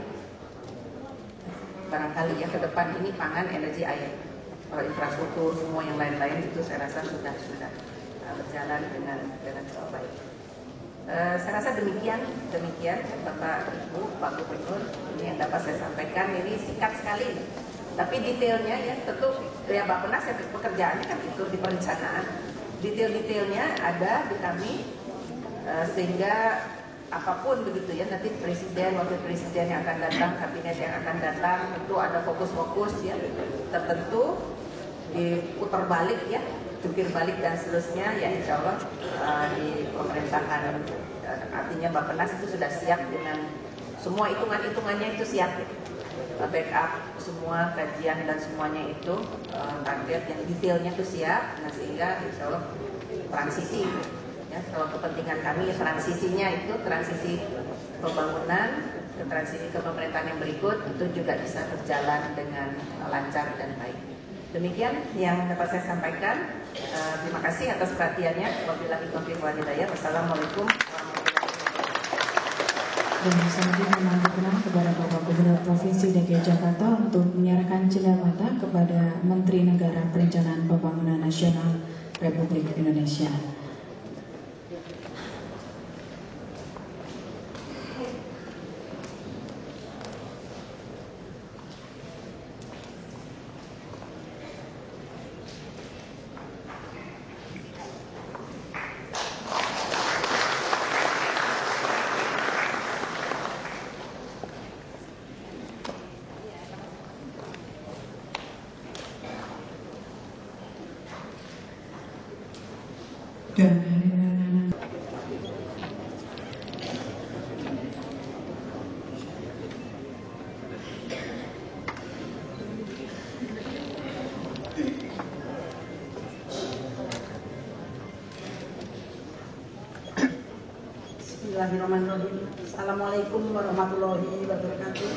Barangkali ya ke depan ini pangan, energi, air. Kalau infrastruktur semua yang lain-lain itu saya rasa sudah berjalan dengan baik. Saya rasa demikian Bapak Ibu, Pak Gubernur, ini yang dapat saya sampaikan. Ini singkat sekali. Tapi detailnya ya tentu ya Bappenas ya pekerjaannya kan itu di perencanaan. Detail-detailnya ada di kami sehingga apapun begitu ya nanti presiden, wakil presiden yang akan datang, kabinet yang akan datang itu ada fokus-fokus ya tertentu diputar balik ya, jungkir balik dan seterusnya ya insya Allah di pemerintahan artinya Bappenas itu sudah siap dengan semua hitungannya itu siap ya. Backup semua kajian dan semuanya itu target yang detailnya itu siap, nah sehingga insya Allah transisi ya, kalau kepentingan kami transisinya itu transisi pembangunan ke transisi ke pemerintahan yang berikut itu juga bisa berjalan dengan lancar dan baik. Demikian yang dapat saya sampaikan. Terima kasih atas perhatiannya. Wabillahi taufiq wal hidayah. Wassalamualaikum warahmatullahi wabarakatuh. Dan selanjutnya mohon berkenan kepada Bapak Gubernur Provinsi DKI Jakarta untuk menyerahkan cenderamata kepada Menteri Negara Perencanaan Pembangunan Nasional Republik Indonesia. Bismillahirrahmanirrahim. Assalamualaikum warahmatullahi wabarakatuh.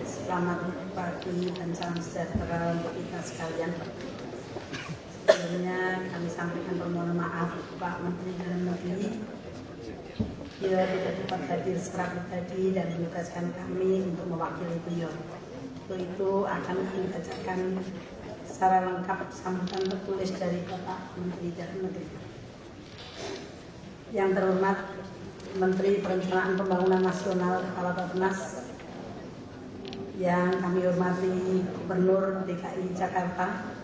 Selamat pagi dan salam sejahtera untuk kita sekalian. Sebelumnya kami sampaikan permohonan maaf Pak Menteri Dalam Negeri. Beliau tidak dapat hadir secara pribadi dan menugaskan kami untuk mewakili beliau. Untuk itu akan dibacakan secara lengkap sambutan tertulis dari Bapak Menteri Dalam Negeri. Yang terhormat Menteri Perencanaan Pembangunan Nasional Kepala Bappenas, yang kami hormati Gubernur DKI Jakarta,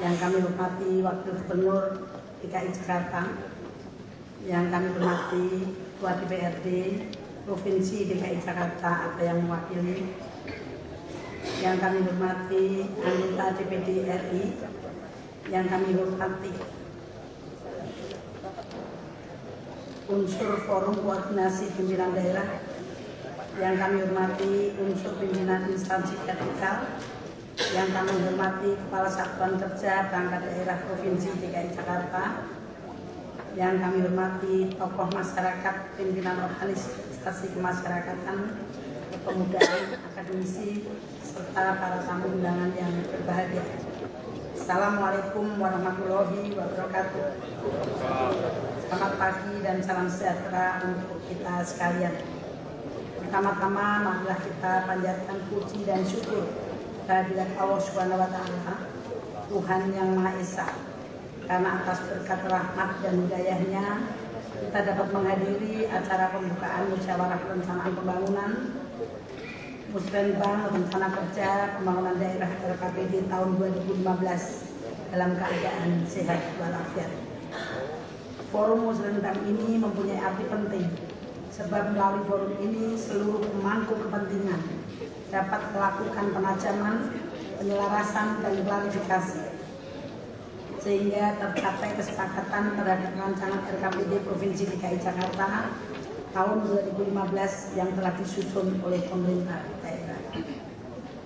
yang kami hormati Wakil Gubernur DKI Jakarta, yang kami hormati Ketua DPRD Provinsi DKI Jakarta atau yang mewakili, yang kami hormati anggota DPD RI, yang kami hormati unsur forum koordinasi pimpinan daerah, yang kami hormati unsur pimpinan instansi vertikal, yang kami hormati Kepala Satuan Kerja Perangkat Daerah Provinsi DKI Jakarta, yang kami hormati tokoh masyarakat, pimpinan organisasi kemasyarakatan, kepemudaan, akademisi, serta para tamu undangan yang berbahagia. Assalamualaikum warahmatullahi wabarakatuh. Selamat pagi dan salam sejahtera untuk kita sekalian. Pertama-tama marilah kita panjatkan puji dan syukur kehadirat Allah Subhanahu wa Ta'ala, Tuhan yang Maha Esa, karena atas berkat rahmat dan hidayahnya kita dapat menghadiri acara pembukaan musyawarah perencanaan pembangunan Musrenbang Rencana Kerja Pembangunan Daerah RKPD tahun 2015 dalam keadaan sehat walafiat. Forum Musrenbang ini mempunyai arti penting, sebab melalui forum ini seluruh pemangku kepentingan dapat melakukan penajaman, penyelarasan, dan klarifikasi, sehingga tercapai kesepakatan terhadap rancangan RKPD Provinsi DKI Jakarta tahun 2015 yang telah disusun oleh pemerintah daerah.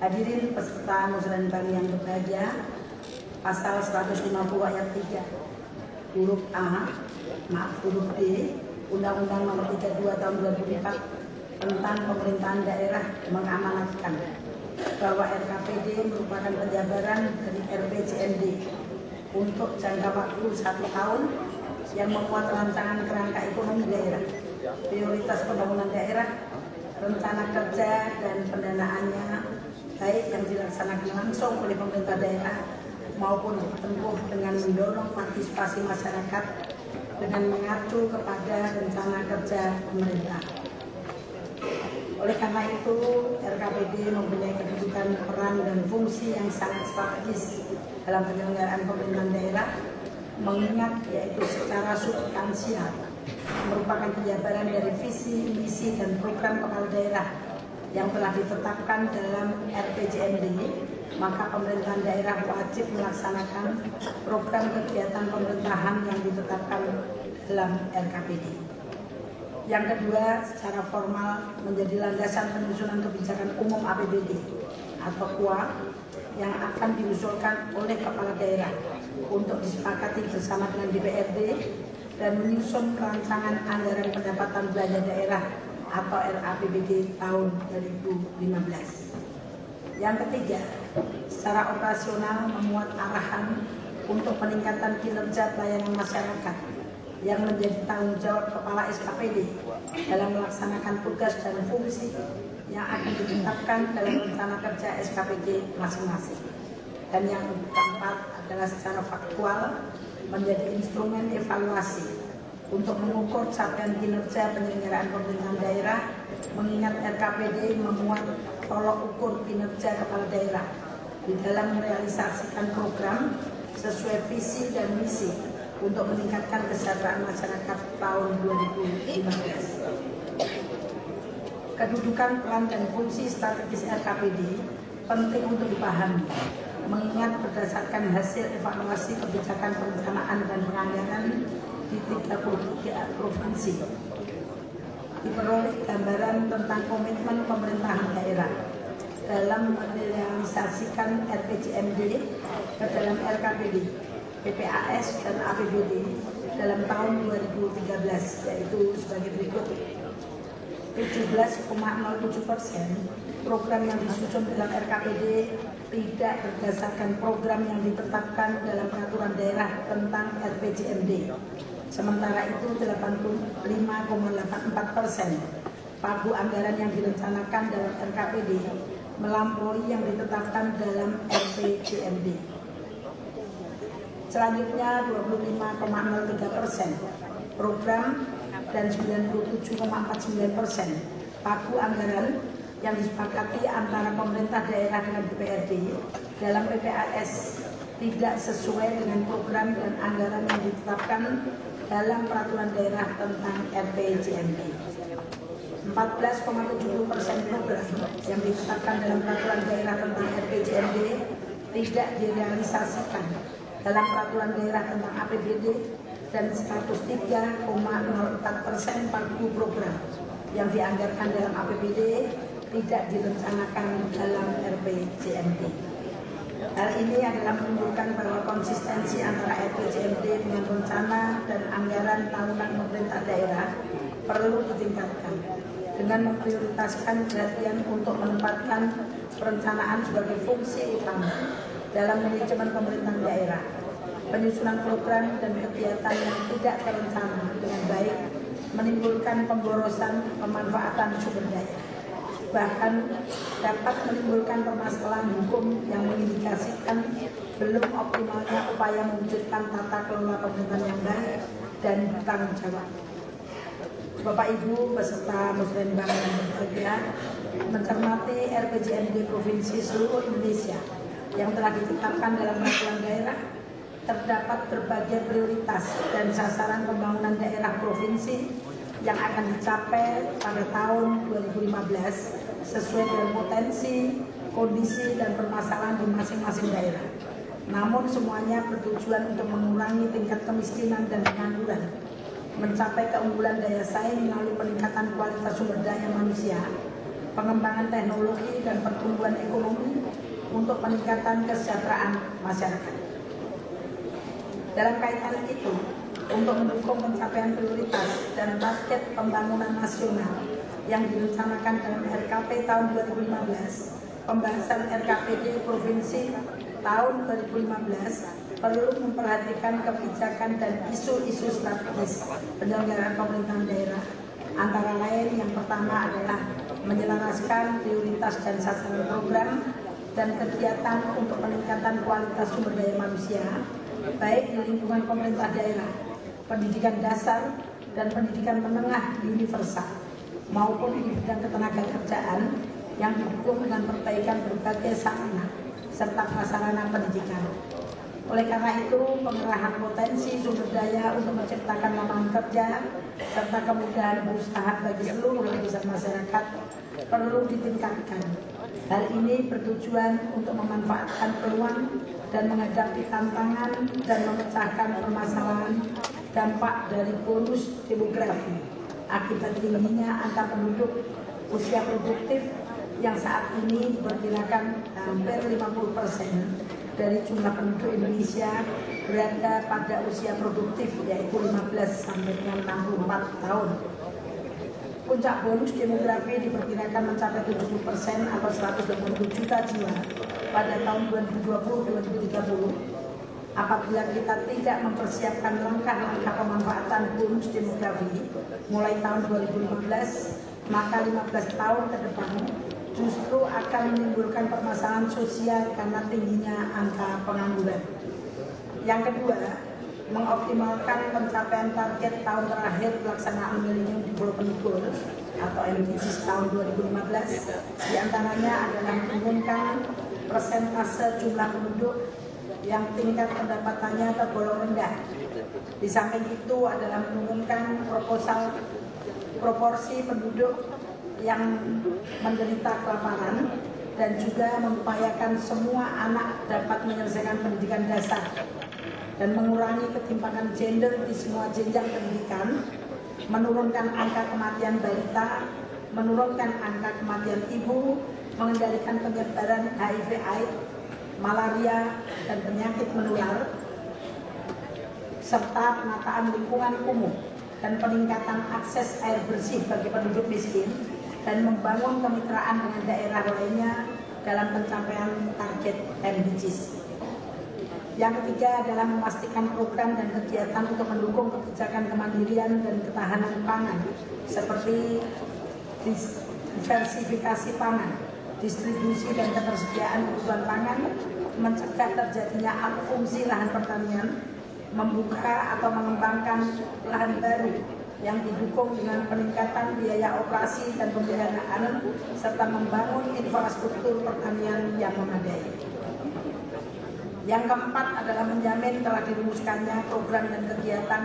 Hadirin peserta Musrenbang yang berbahagia, pasal 150 ayat 3 huruf A, huruf D, Undang-Undang Nomor 32 Tahun 2004 tentang pemerintahan daerah mengamanatkan bahwa RKPD merupakan penjabaran dari RPJMD untuk jangka waktu 1 tahun yang memuat rancangan kerangka ekonomi daerah, prioritas pembangunan daerah, rencana kerja dan pendanaannya, baik yang dilaksanakan langsung oleh pemerintah daerah maupun ditempuh dengan mendorong partisipasi masyarakat dengan mengacu kepada rencana kerja pemerintah. Oleh karena itu, RKPD mempunyai kedudukan, peran, dan fungsi yang sangat strategis dalam penyelenggaraan pemerintahan daerah, mengingat yaitu secara substansial merupakan penjabaran dari visi, misi, dan program kepala daerah yang telah ditetapkan dalam RPJMD, maka pemerintahan daerah wajib melaksanakan program kegiatan pemerintahan yang ditetapkan dalam RKPD. Yang kedua, secara formal menjadi landasan penyusunan kebijakan umum APBD atau KUA yang akan diusulkan oleh kepala daerah untuk disepakati bersama dengan DPRD dan menyusun rancangan anggaran pendapatan belanja daerah atau RAPBD tahun 2015. Yang ketiga, secara operasional memuat arahan untuk peningkatan kinerja pelayanan masyarakat yang menjadi tanggung jawab Kepala SKPD dalam melaksanakan tugas dan fungsi yang akan ditetapkan dalam rencana kerja SKPD masing-masing. Dan yang keempat adalah secara faktual menjadi instrumen evaluasi untuk mengukur capaian kinerja penyelenggaraan pemerintahan daerah, mengingat RKPD memuat tolok ukur kinerja kepala daerah di dalam merealisasikan program sesuai visi dan misi untuk meningkatkan kesejahteraan masyarakat tahun 2015. Kedudukan, peran, dan fungsi strategis RKPD penting untuk dipahami, mengingat berdasarkan hasil evaluasi kebijakan perencanaan dan penganggaran di 33 provinsi, diperoleh gambaran tentang komitmen pemerintahan daerah dalam merealisasikan RPJMD ke dalam RKPD, PPAS, dan APBD dalam tahun 2013, yaitu sebagai berikut. 17,07% program yang disusun dalam RKPD tidak berdasarkan program yang ditetapkan dalam peraturan daerah tentang RPJMD. Sementara itu 85,84% pagu anggaran yang direncanakan dalam RKPD melampaui yang ditetapkan dalam RPJMD. Selanjutnya 25,03% program dan 97,49% pagu anggaran yang disepakati antara pemerintah daerah dengan DPRD dalam PPAS tidak sesuai dengan program dan anggaran yang ditetapkan dalam peraturan daerah tentang RPJMD. 14,70% program yang ditetapkan dalam peraturan daerah tentang RPJMD tidak direalisasikan dalam peraturan daerah tentang APBD dan 103,04% pagu program yang dianggarkan dalam APBD tidak direncanakan dalam RPJMD. Hal ini adalah menunjukkan bahwa konsistensi antara RPJMD dengan rencana dan anggaran tahunan pemerintah daerah perlu ditingkatkan dengan memprioritaskan perhatian untuk menempatkan perencanaan sebagai fungsi utama dalam manajemen pemerintahan daerah. Penyusunan program dan kegiatan yang tidak terencana dengan baik menimbulkan pemborosan pemanfaatan sumber daya, bahkan dapat menimbulkan permasalahan hukum yang mengindikasikan belum optimalnya upaya mewujudkan tata kelola pemerintahan yang baik dan bertanggung jawab. Bapak Ibu beserta musrenbang yang berbahagia, mencermati RPJMD Provinsi seluruh Indonesia yang telah ditetapkan dalam peraturan daerah, terdapat berbagai prioritas dan sasaran pembangunan daerah provinsi yang akan dicapai pada tahun 2015 sesuai dengan potensi, kondisi, dan permasalahan di masing-masing daerah. Namun semuanya bertujuan untuk mengurangi tingkat kemiskinan dan pengangguran, mencapai keunggulan daya saing melalui peningkatan kualitas sumber daya manusia, pengembangan teknologi, dan pertumbuhan ekonomi untuk peningkatan kesejahteraan masyarakat. Dalam kaitan itu, untuk mendukung pencapaian prioritas dan target pembangunan nasional yang direncanakan dalam RKP tahun 2015, pembahasan RKPD Provinsi tahun 2015 perlu memperhatikan kebijakan dan isu-isu strategis penyelenggaraan pemerintahan daerah. Antara lain, yang pertama adalah menyelaraskan prioritas dan sasaran program dan kegiatan untuk peningkatan kualitas sumber daya manusia, baik di lingkungan pemerintah daerah, pendidikan dasar, dan pendidikan menengah universal, maupun di bidang ketenagakerjaan yang didukung dengan perbaikan berbagai sarana serta prasarana pendidikan. Oleh karena itu, pengerahan potensi sumber daya untuk menciptakan lapangan kerja serta kemudahan berusaha bagi seluruh lapisan masyarakat perlu ditingkatkan. Hal ini bertujuan untuk memanfaatkan peluang dan menghadapi tantangan dan memecahkan permasalahan dampak dari bonus demografi akibat tingginya angka penduduk usia produktif yang saat ini diperkirakan hampir 50% dari jumlah penduduk Indonesia berada pada usia produktif, yaitu 15 sampai dengan 64 tahun. Puncak bonus demografi diperkirakan mencapai 70% atau 120 juta jiwa pada tahun 2020-2030. Apabila kita tidak mempersiapkan langkah-langkah pemanfaatan bonus demografi mulai tahun 2015, maka 15 tahun ke depan justru akan menimbulkan permasalahan sosial karena tingginya angka pengangguran. Yang kedua, mengoptimalkan pencapaian target tahun terakhir pelaksanaan Millennium Development Goals atau MDGs tahun 2015, diantaranya adalah menurunkan persentase jumlah penduduk yang tingkat pendapatannya tergolong rendah. Di samping itu adalah menurunkan proporsi penduduk yang menderita kelaparan dan juga mengupayakan semua anak dapat menyelesaikan pendidikan dasar dan mengurangi ketimpangan gender di semua jenjang pendidikan, menurunkan angka kematian balita, menurunkan angka kematian ibu, mengendalikan penyebaran HIV/AIDS, malaria, dan penyakit menular, serta penataan lingkungan umum dan peningkatan akses air bersih bagi penduduk miskin, dan membangun kemitraan dengan daerah lainnya dalam pencapaian target MDGs. Yang ketiga adalah memastikan program dan kegiatan untuk mendukung kebijakan kemandirian dan ketahanan pangan seperti diversifikasi pangan, distribusi dan ketersediaan kebutuhan pangan, mencegah terjadinya alih fungsi lahan pertanian, membuka atau mengembangkan lahan baru yang didukung dengan peningkatan biaya operasi dan pemeliharaan, serta membangun infrastruktur pertanian yang memadai. Yang keempat adalah menjamin telah dirumuskannya program dan kegiatan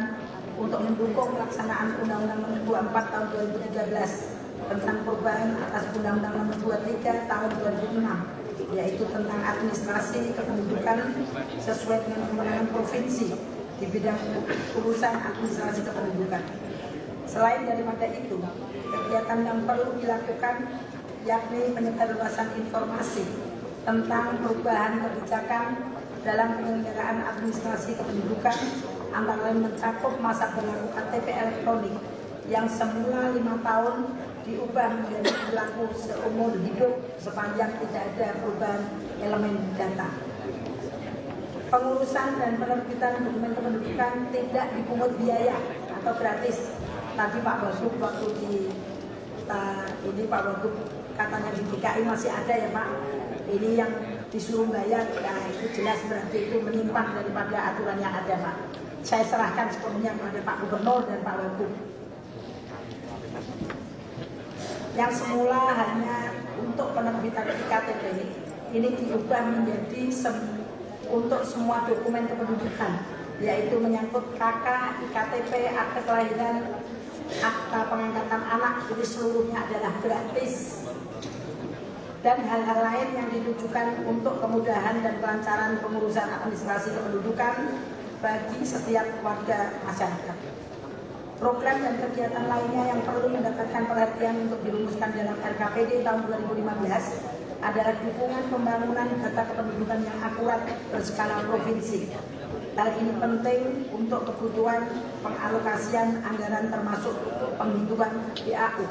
untuk mendukung pelaksanaan Undang-Undang Nomor 24 Tahun 2013 tentang perubahan atas Undang-Undang Nomor 23 Tahun 2006, yaitu tentang administrasi kependudukan sesuai dengan kewenangan provinsi di bidang urusan administrasi kependudukan. Selain daripada itu, kegiatan yang perlu dilakukan yakni penyebarluasan informasi tentang perubahan kebijakan dalam penyelenggaraan administrasi kependudukan, antara lain mencakup masa berlaku KTP elektronik yang semula 5 tahun diubah menjadi berlaku seumur hidup sepanjang tidak ada perubahan elemen data. Pengurusan dan penerbitan dokumen kependudukan tidak dipungut biaya atau gratis. Tadi Pak Wagub waktu ini Pak Wagub katanya di DKI masih ada ya Pak. Ini yang disuruh bayar, ya itu jelas berarti itu menyimpang daripada aturan yang ada Pak. Saya serahkan sepenuhnya kepada Pak Gubernur dan Pak Wagub. Yang semula hanya untuk penerbitan IKTP ini diubah menjadi untuk semua dokumen kependudukan, yaitu menyangkut KK, IKTP, akte kelahiran, akta pengangkatan anak, jadi seluruhnya adalah gratis. Dan hal-hal lain yang ditujukan untuk kemudahan dan kelancaran pengurusan administrasi kependudukan bagi setiap warga masyarakat. Program dan kegiatan lainnya yang perlu mendapatkan perhatian untuk dirumuskan dalam RKPD tahun 2015 adalah dukungan pembangunan data kependudukan yang akurat berskala provinsi. Hal ini penting untuk kebutuhan pengalokasian anggaran termasuk penghitungan BAU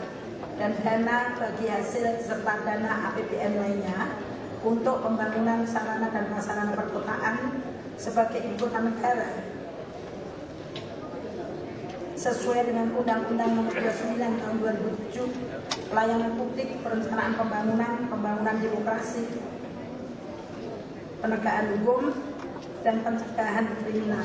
dan dana bagi hasil serta dana APBN lainnya untuk pembangunan sarana dan prasarana perkotaan sebagai ibu kota negara sesuai dengan Undang-Undang Nomor 29 Tahun 2007, pelayanan publik, perencanaan pembangunan demokrasi, penegakan hukum, dan pencegahan kriminal.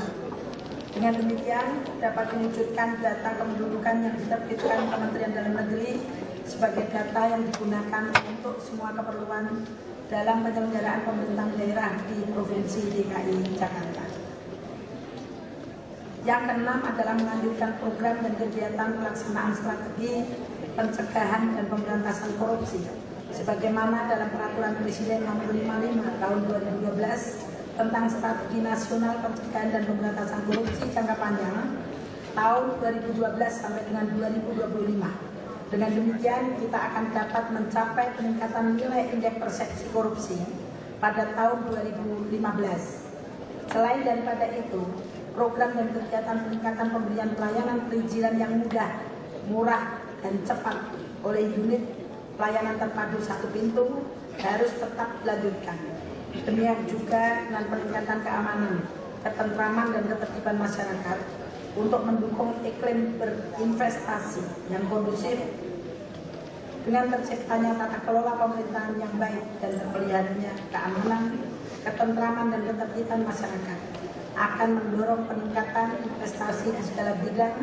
Dengan demikian dapat diwujudkan data kependudukan yang diterbitkan Kementerian Dalam Negeri sebagai data yang digunakan untuk semua keperluan dalam penyelenggaraan pemerintahan daerah di Provinsi DKI Jakarta. Yang keenam adalah melanjutkan program dan kegiatan pelaksanaan strategi pencegahan dan pemberantasan korupsi sebagaimana dalam Peraturan Presiden Nomor 55 Tahun 2012 tentang Strategi Nasional Pencegahan dan Pemberantasan Korupsi jangka panjang tahun 2012 sampai dengan 2025. Dengan demikian kita akan dapat mencapai peningkatan nilai indeks persepsi korupsi pada tahun 2015. Selain daripada itu, program dan kegiatan peningkatan pemberian pelayanan perizinan yang mudah, murah, dan cepat oleh unit pelayanan terpadu satu pintu harus tetap dilanjutkan. Demikian juga dengan peningkatan keamanan, ketentraman, dan ketertiban masyarakat untuk mendukung iklim berinvestasi yang kondusif dengan terciptanya tata kelola pemerintahan yang baik dan terpeliharanya keamanan, ketentraman, dan ketertiban masyarakat akan mendorong peningkatan investasi di segala bidang,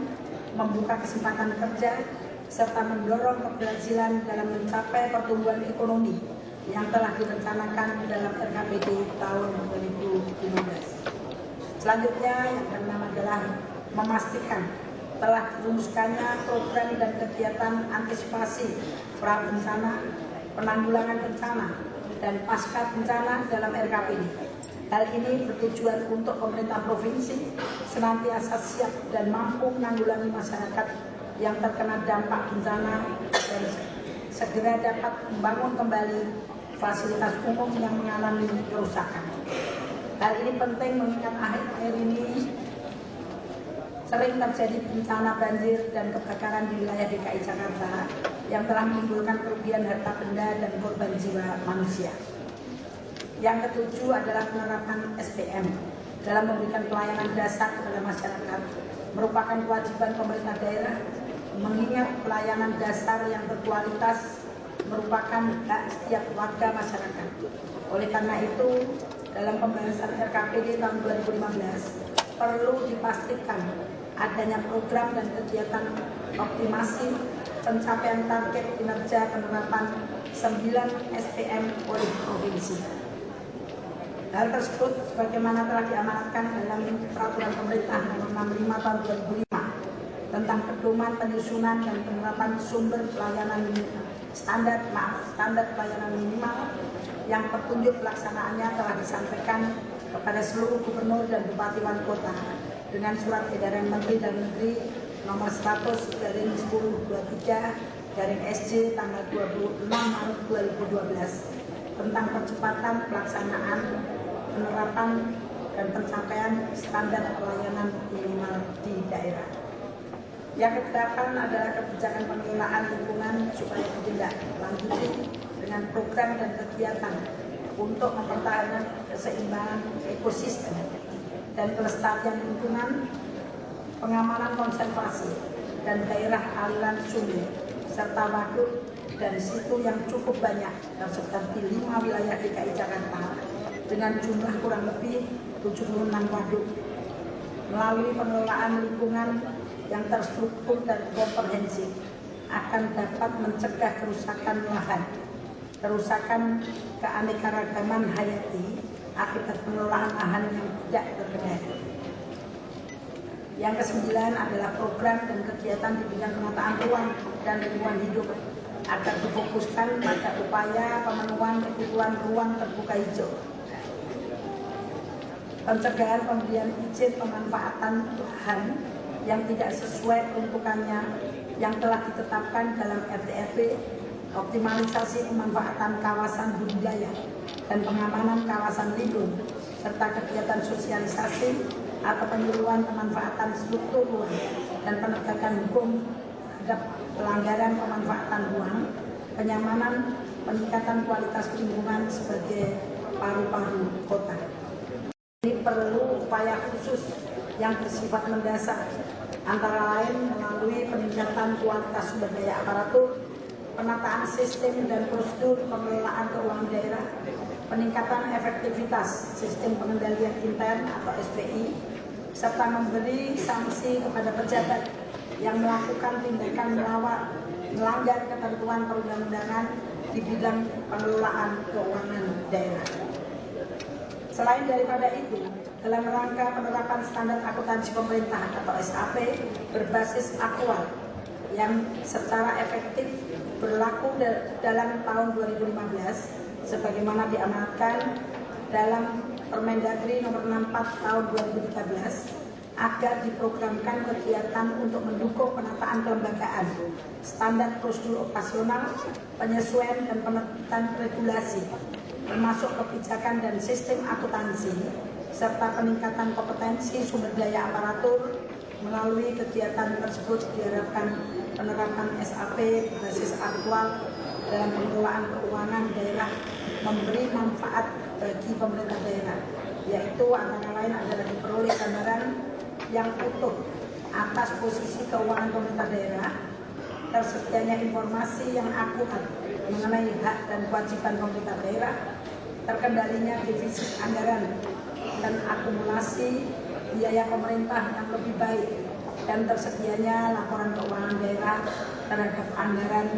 membuka kesempatan kerja, serta mendorong keberhasilan dalam mencapai pertumbuhan ekonomi yang telah direncanakan dalam RKPD tahun 2015. Selanjutnya yang keenam adalah memastikan telah dirumuskannya program dan kegiatan antisipasi pra-bencana, penanggulangan bencana, dan pasca bencana dalam RKPD. Hal ini bertujuan untuk pemerintah provinsi senantiasa siap dan mampu menanggulangi masyarakat yang terkena dampak bencana dan segera dapat membangun kembali fasilitas umum yang mengalami kerusakan. Hal ini penting mengingat akhir-akhir ini sering terjadi bencana banjir dan kebakaran di wilayah DKI Jakarta yang telah menimbulkan kerugian harta benda dan korban jiwa manusia. Yang ketujuh adalah penerapan SPM dalam memberikan pelayanan dasar kepada masyarakat merupakan kewajiban pemerintah daerah mengingat pelayanan dasar yang berkualitas merupakan hak setiap warga masyarakat. Oleh karena itu, dalam pembahasan RKPD tahun 2015 perlu dipastikan adanya program dan kegiatan optimasi pencapaian target kinerja penerapan 9 SPM oleh provinsi. Hal tersebut sebagaimana telah diamanatkan dalam Peraturan Pemerintah Nomor 65 Tahun 2005 tentang pedoman penyusunan dan penerapan sumber pelayanan standar pelayanan minimal yang petunjuk pelaksanaannya telah disampaikan kepada seluruh gubernur dan bupati wali kota dengan surat edaran Menteri Dalam Negeri nomor 100/1023/SJ tanggal 26 Maret 2012 tentang percepatan pelaksanaan penerapan dan pencapaian standar pelayanan minimal di daerah. Yang kedelapan adalah kebijakan pengelolaan lingkungan supaya ditindaklanjuti dengan program dan kegiatan untuk mempertahankan keseimbangan ekosistem dan kelestarian lingkungan, pengamanan konservasi dan daerah aliran sungai serta waduk dan situ yang cukup banyak tersebar di 5 wilayah DKI Jakarta dengan jumlah kurang lebih 76 waduk. Melalui pengelolaan lingkungan yang terstruktur dan komprehensif akan dapat mencegah kerusakan lahan, kerusakan keanekaragaman hayati akibat pengelolaan lahan yang tidak terkendali. Yang kesembilan adalah program dan kegiatan di bidang penataan ruang dan lingkungan hidup agar difokuskan pada upaya pemenuhan kebutuhan ruang terbuka hijau, pencegahan pemberian izin pemanfaatan lahan yang tidak sesuai peruntukannya yang telah ditetapkan dalam RDRB, optimalisasi pemanfaatan kawasan budidaya dan pengamanan kawasan lindung, serta kegiatan sosialisasi atau penyuluhan pemanfaatan struktur ruang dan penegakan hukum terhadap pelanggaran pemanfaatan ruang, kenyamanan, peningkatan kualitas lingkungan sebagai paru-paru kota. Ini perlu upaya khusus yang bersifat mendasar, antara lain melalui peningkatan kualitas sumber daya aparatur, penataan sistem dan prosedur pengelolaan keuangan daerah, peningkatan efektivitas sistem pengendalian intern atau SPI, serta memberi sanksi kepada pejabat yang melakukan tindakan melanggar ketentuan perundang-undangan di bidang pengelolaan keuangan daerah. Selain daripada itu, dalam rangka penerapan standar akuntansi pemerintah atau SAP berbasis aktual yang secara efektif berlaku dalam tahun 2015 sebagaimana diamanatkan dalam Permendagri nomor 64 tahun 2013 agar diprogramkan kegiatan untuk mendukung penataan kelembagaan, standar prosedur operasional, penyesuaian dan penerbitan regulasi, termasuk kebijakan dan sistem akuntansi, serta peningkatan kompetensi sumber daya aparatur. Melalui kegiatan tersebut diharapkan penerapan SAP berbasis aktual dalam pengelolaan keuangan daerah memberi manfaat bagi pemerintah daerah, yaitu antara lain adalah diperoleh gambaran yang utuh atas posisi keuangan pemerintah daerah, tersedianya informasi yang akurat mengenai hak dan kewajiban pemerintah daerah, terkendalinya defisit anggaran dan akumulasi biaya pemerintah yang lebih baik, dan tersedianya laporan keuangan daerah terhadap anggaran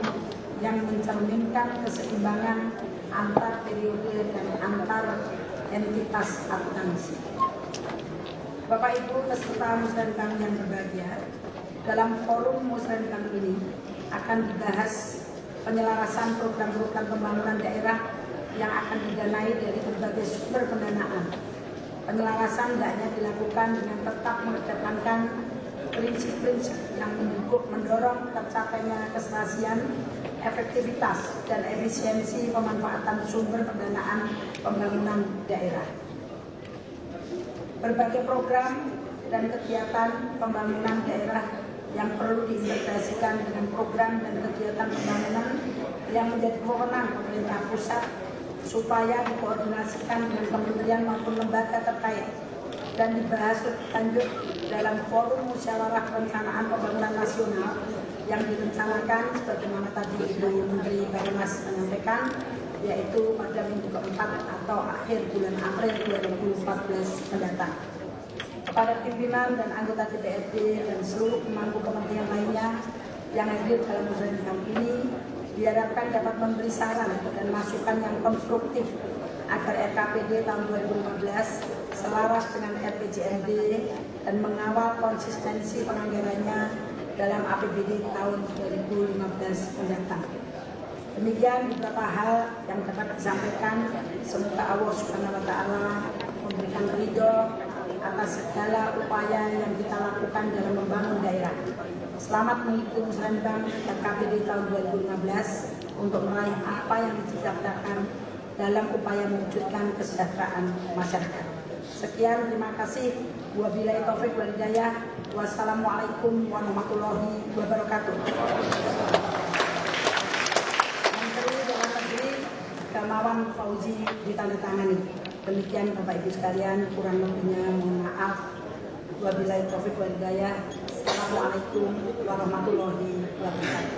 yang mencerminkan keseimbangan antar periode dan antar entitas akuntansi. Bapak Ibu peserta musrenbang yang berbahagia, dalam forum musrenbang ini akan dibahas penyelarasan program-program pembangunan daerah yang akan didanai dari berbagai sumber pendanaan. Penyelarasan hendaknya dilakukan dengan tetap mengedepankan prinsip-prinsip yang mendorong tercapainya keserasian, efektivitas, dan efisiensi pemanfaatan sumber pendanaan pembangunan daerah. Berbagai program dan kegiatan pembangunan daerah yang perlu diintegrasikan dengan program dan kegiatan pembangunan yang menjadi wewenang pemerintah pusat supaya dikoordinasikan dengan kementerian maupun lembaga terkait dan dibahas lebih lanjut dalam forum musyawarah perencanaan pembangunan nasional yang direncanakan sebagaimana tadi Ibu Menteri Bapenas menyampaikan, yaitu pada minggu keempat atau akhir bulan April 2014 mendatang. Kepada pimpinan dan anggota DPRD dan seluruh pemangku kementerian lainnya yang hadir dalam musyawarah ini diharapkan dapat memberi saran dan masukan yang konstruktif agar RKPD tahun 2015 selaras dengan RPJMD dan mengawal konsistensi penganggarannya dalam APBD tahun 2015 mendatang. Demikian beberapa hal yang dapat disampaikan. Semoga Allah Subhanahu wa Ta'ala memberikan ridho atas segala upaya yang kita lakukan dalam membangun daerah. Selamat mengikuti musrenbang RKPD tahun 2015 untuk meraih apa yang diciptakan dalam upaya mewujudkan kesejahteraan masyarakat. Sekian, terima kasih. Wabillahi taufiq wal hidayah. Wassalamualaikum warahmatullahi wabarakatuh. Menteri Dalam Negeri Gamawan Fauzi ditandatangani. Demikian Bapak Ibu sekalian, kurang lebihnya mohon maaf. Wabillahi taufiq wal hidayah. Assalamualaikum warahmatullahi wabarakatuh.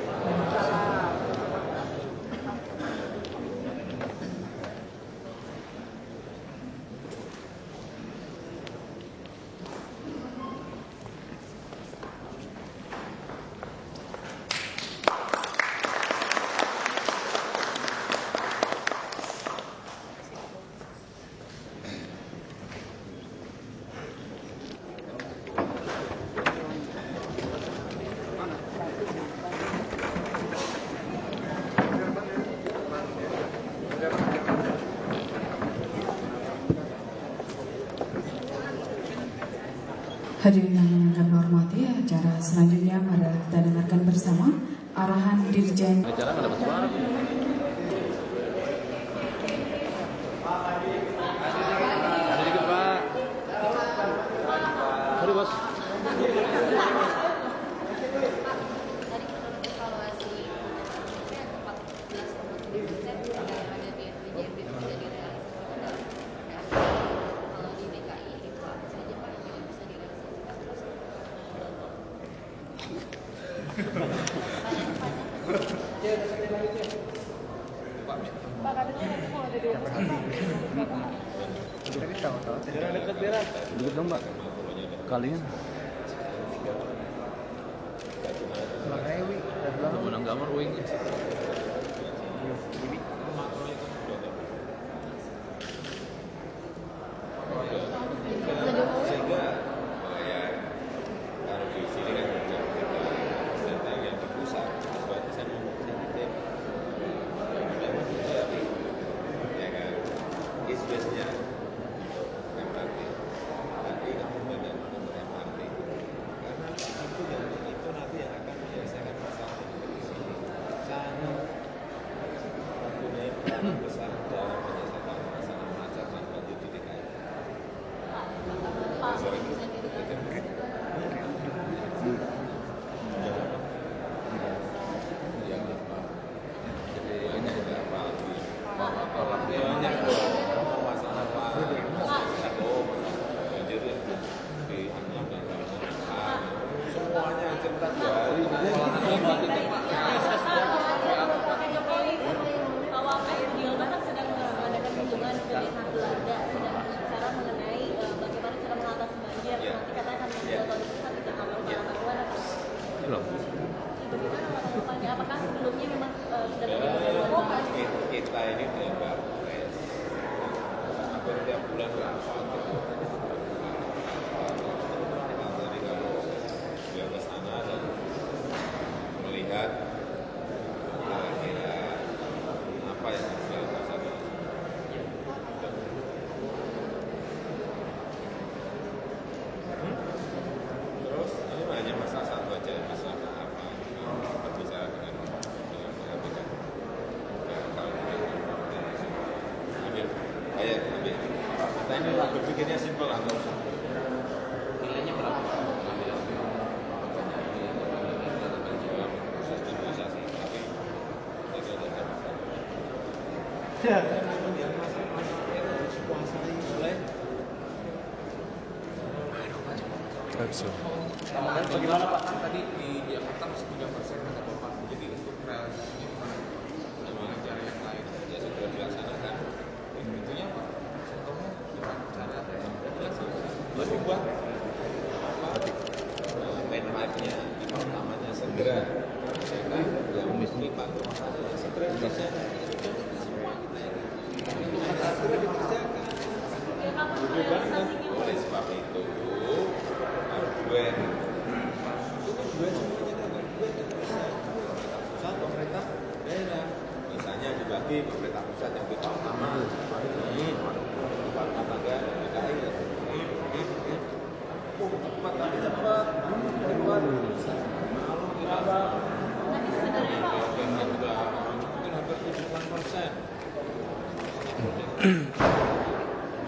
Hadirin yang kami hormati, acara selanjutnya pada kita dengarkan bersama arahan Dirjen. Acara nggak dapat suara. Ada dikit Pak. Sorry bos. Dikit dong Mbak. Kalian. Menang gambar wing. Kita ini udah Bapres, hampir tiap bulan rapat. Tadi kalau dia ke sana dan melihat kira-kira apa yang harus dilakukan. Terus ini hanya masalah satu aja, masalah apa? Berbicara dengan menyampaikan. Kita ini berpikirnya simpel lah, nggak usah. Nilainya berapa? Proses negosiasi, tapi tidak ada masalah. Yang masalah yang harus dikuasai oleh Jackson. Bagaimana Pak? Kan tadi di Jakarta 3% kata Bapak. Jadi untuk realisasinya gimana? Dengan cara yang lain Ya segera dilaksanakan. intinya Pak, contohnya dengan cara lebih buat Main live-nya, pipa utamanya segera. Misalkan yang pipa utamanya segera dikerjakan. Segera dikerjakan. Oleh sebab itu, duet. Itu duet semuanya kan duet yang bisa. Pemerintah pusat, pemerintah daerah. Misalnya dibagi pemerintah pusat yang pipa utama, pipa rumah tangga DKI ya. Cepat tapi cepat. Malu kita. Mungkin hampir 70%.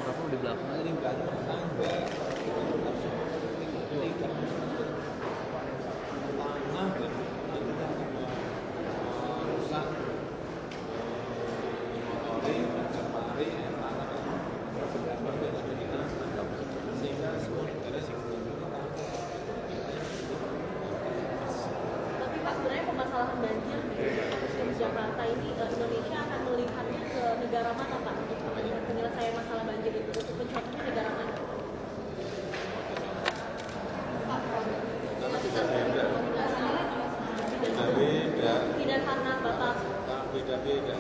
Berapa di belakang aja nih? Bukan rumah tangga. Tanah dan kita merusak mengotori, mencemari air tanah dan sumber yang ada di tanah, sehingga semua negara Tapi Pak, sebenarnya permasalahan banjir di Jakarta ini Indonesia akan melihatnya ke negara mana Pak untuk penyelesaian masalah banjir itu? Untuk pencontohnya negara mana? beda-beda. Tidak karena batas. Beda-beda.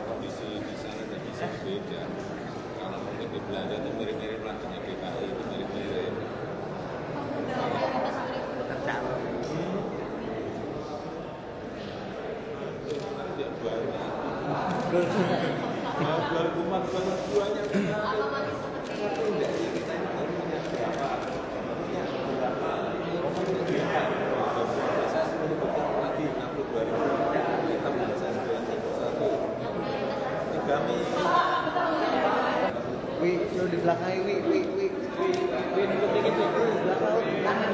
Kondisi di sana dan di sini beda. Kalau mungkin di Belanda itu mirip-mirip lah dengan DKI itu mirip-mirip. Ya banyak. 2004-2002-nya tidak sih kita ini punya berapa? Punya berapa? Saya sebutkan lagi 62.000 kita menyelesaikan dengan 3 Wi, lu di belakang Wi, duduk dikit Wi, belakang kanan.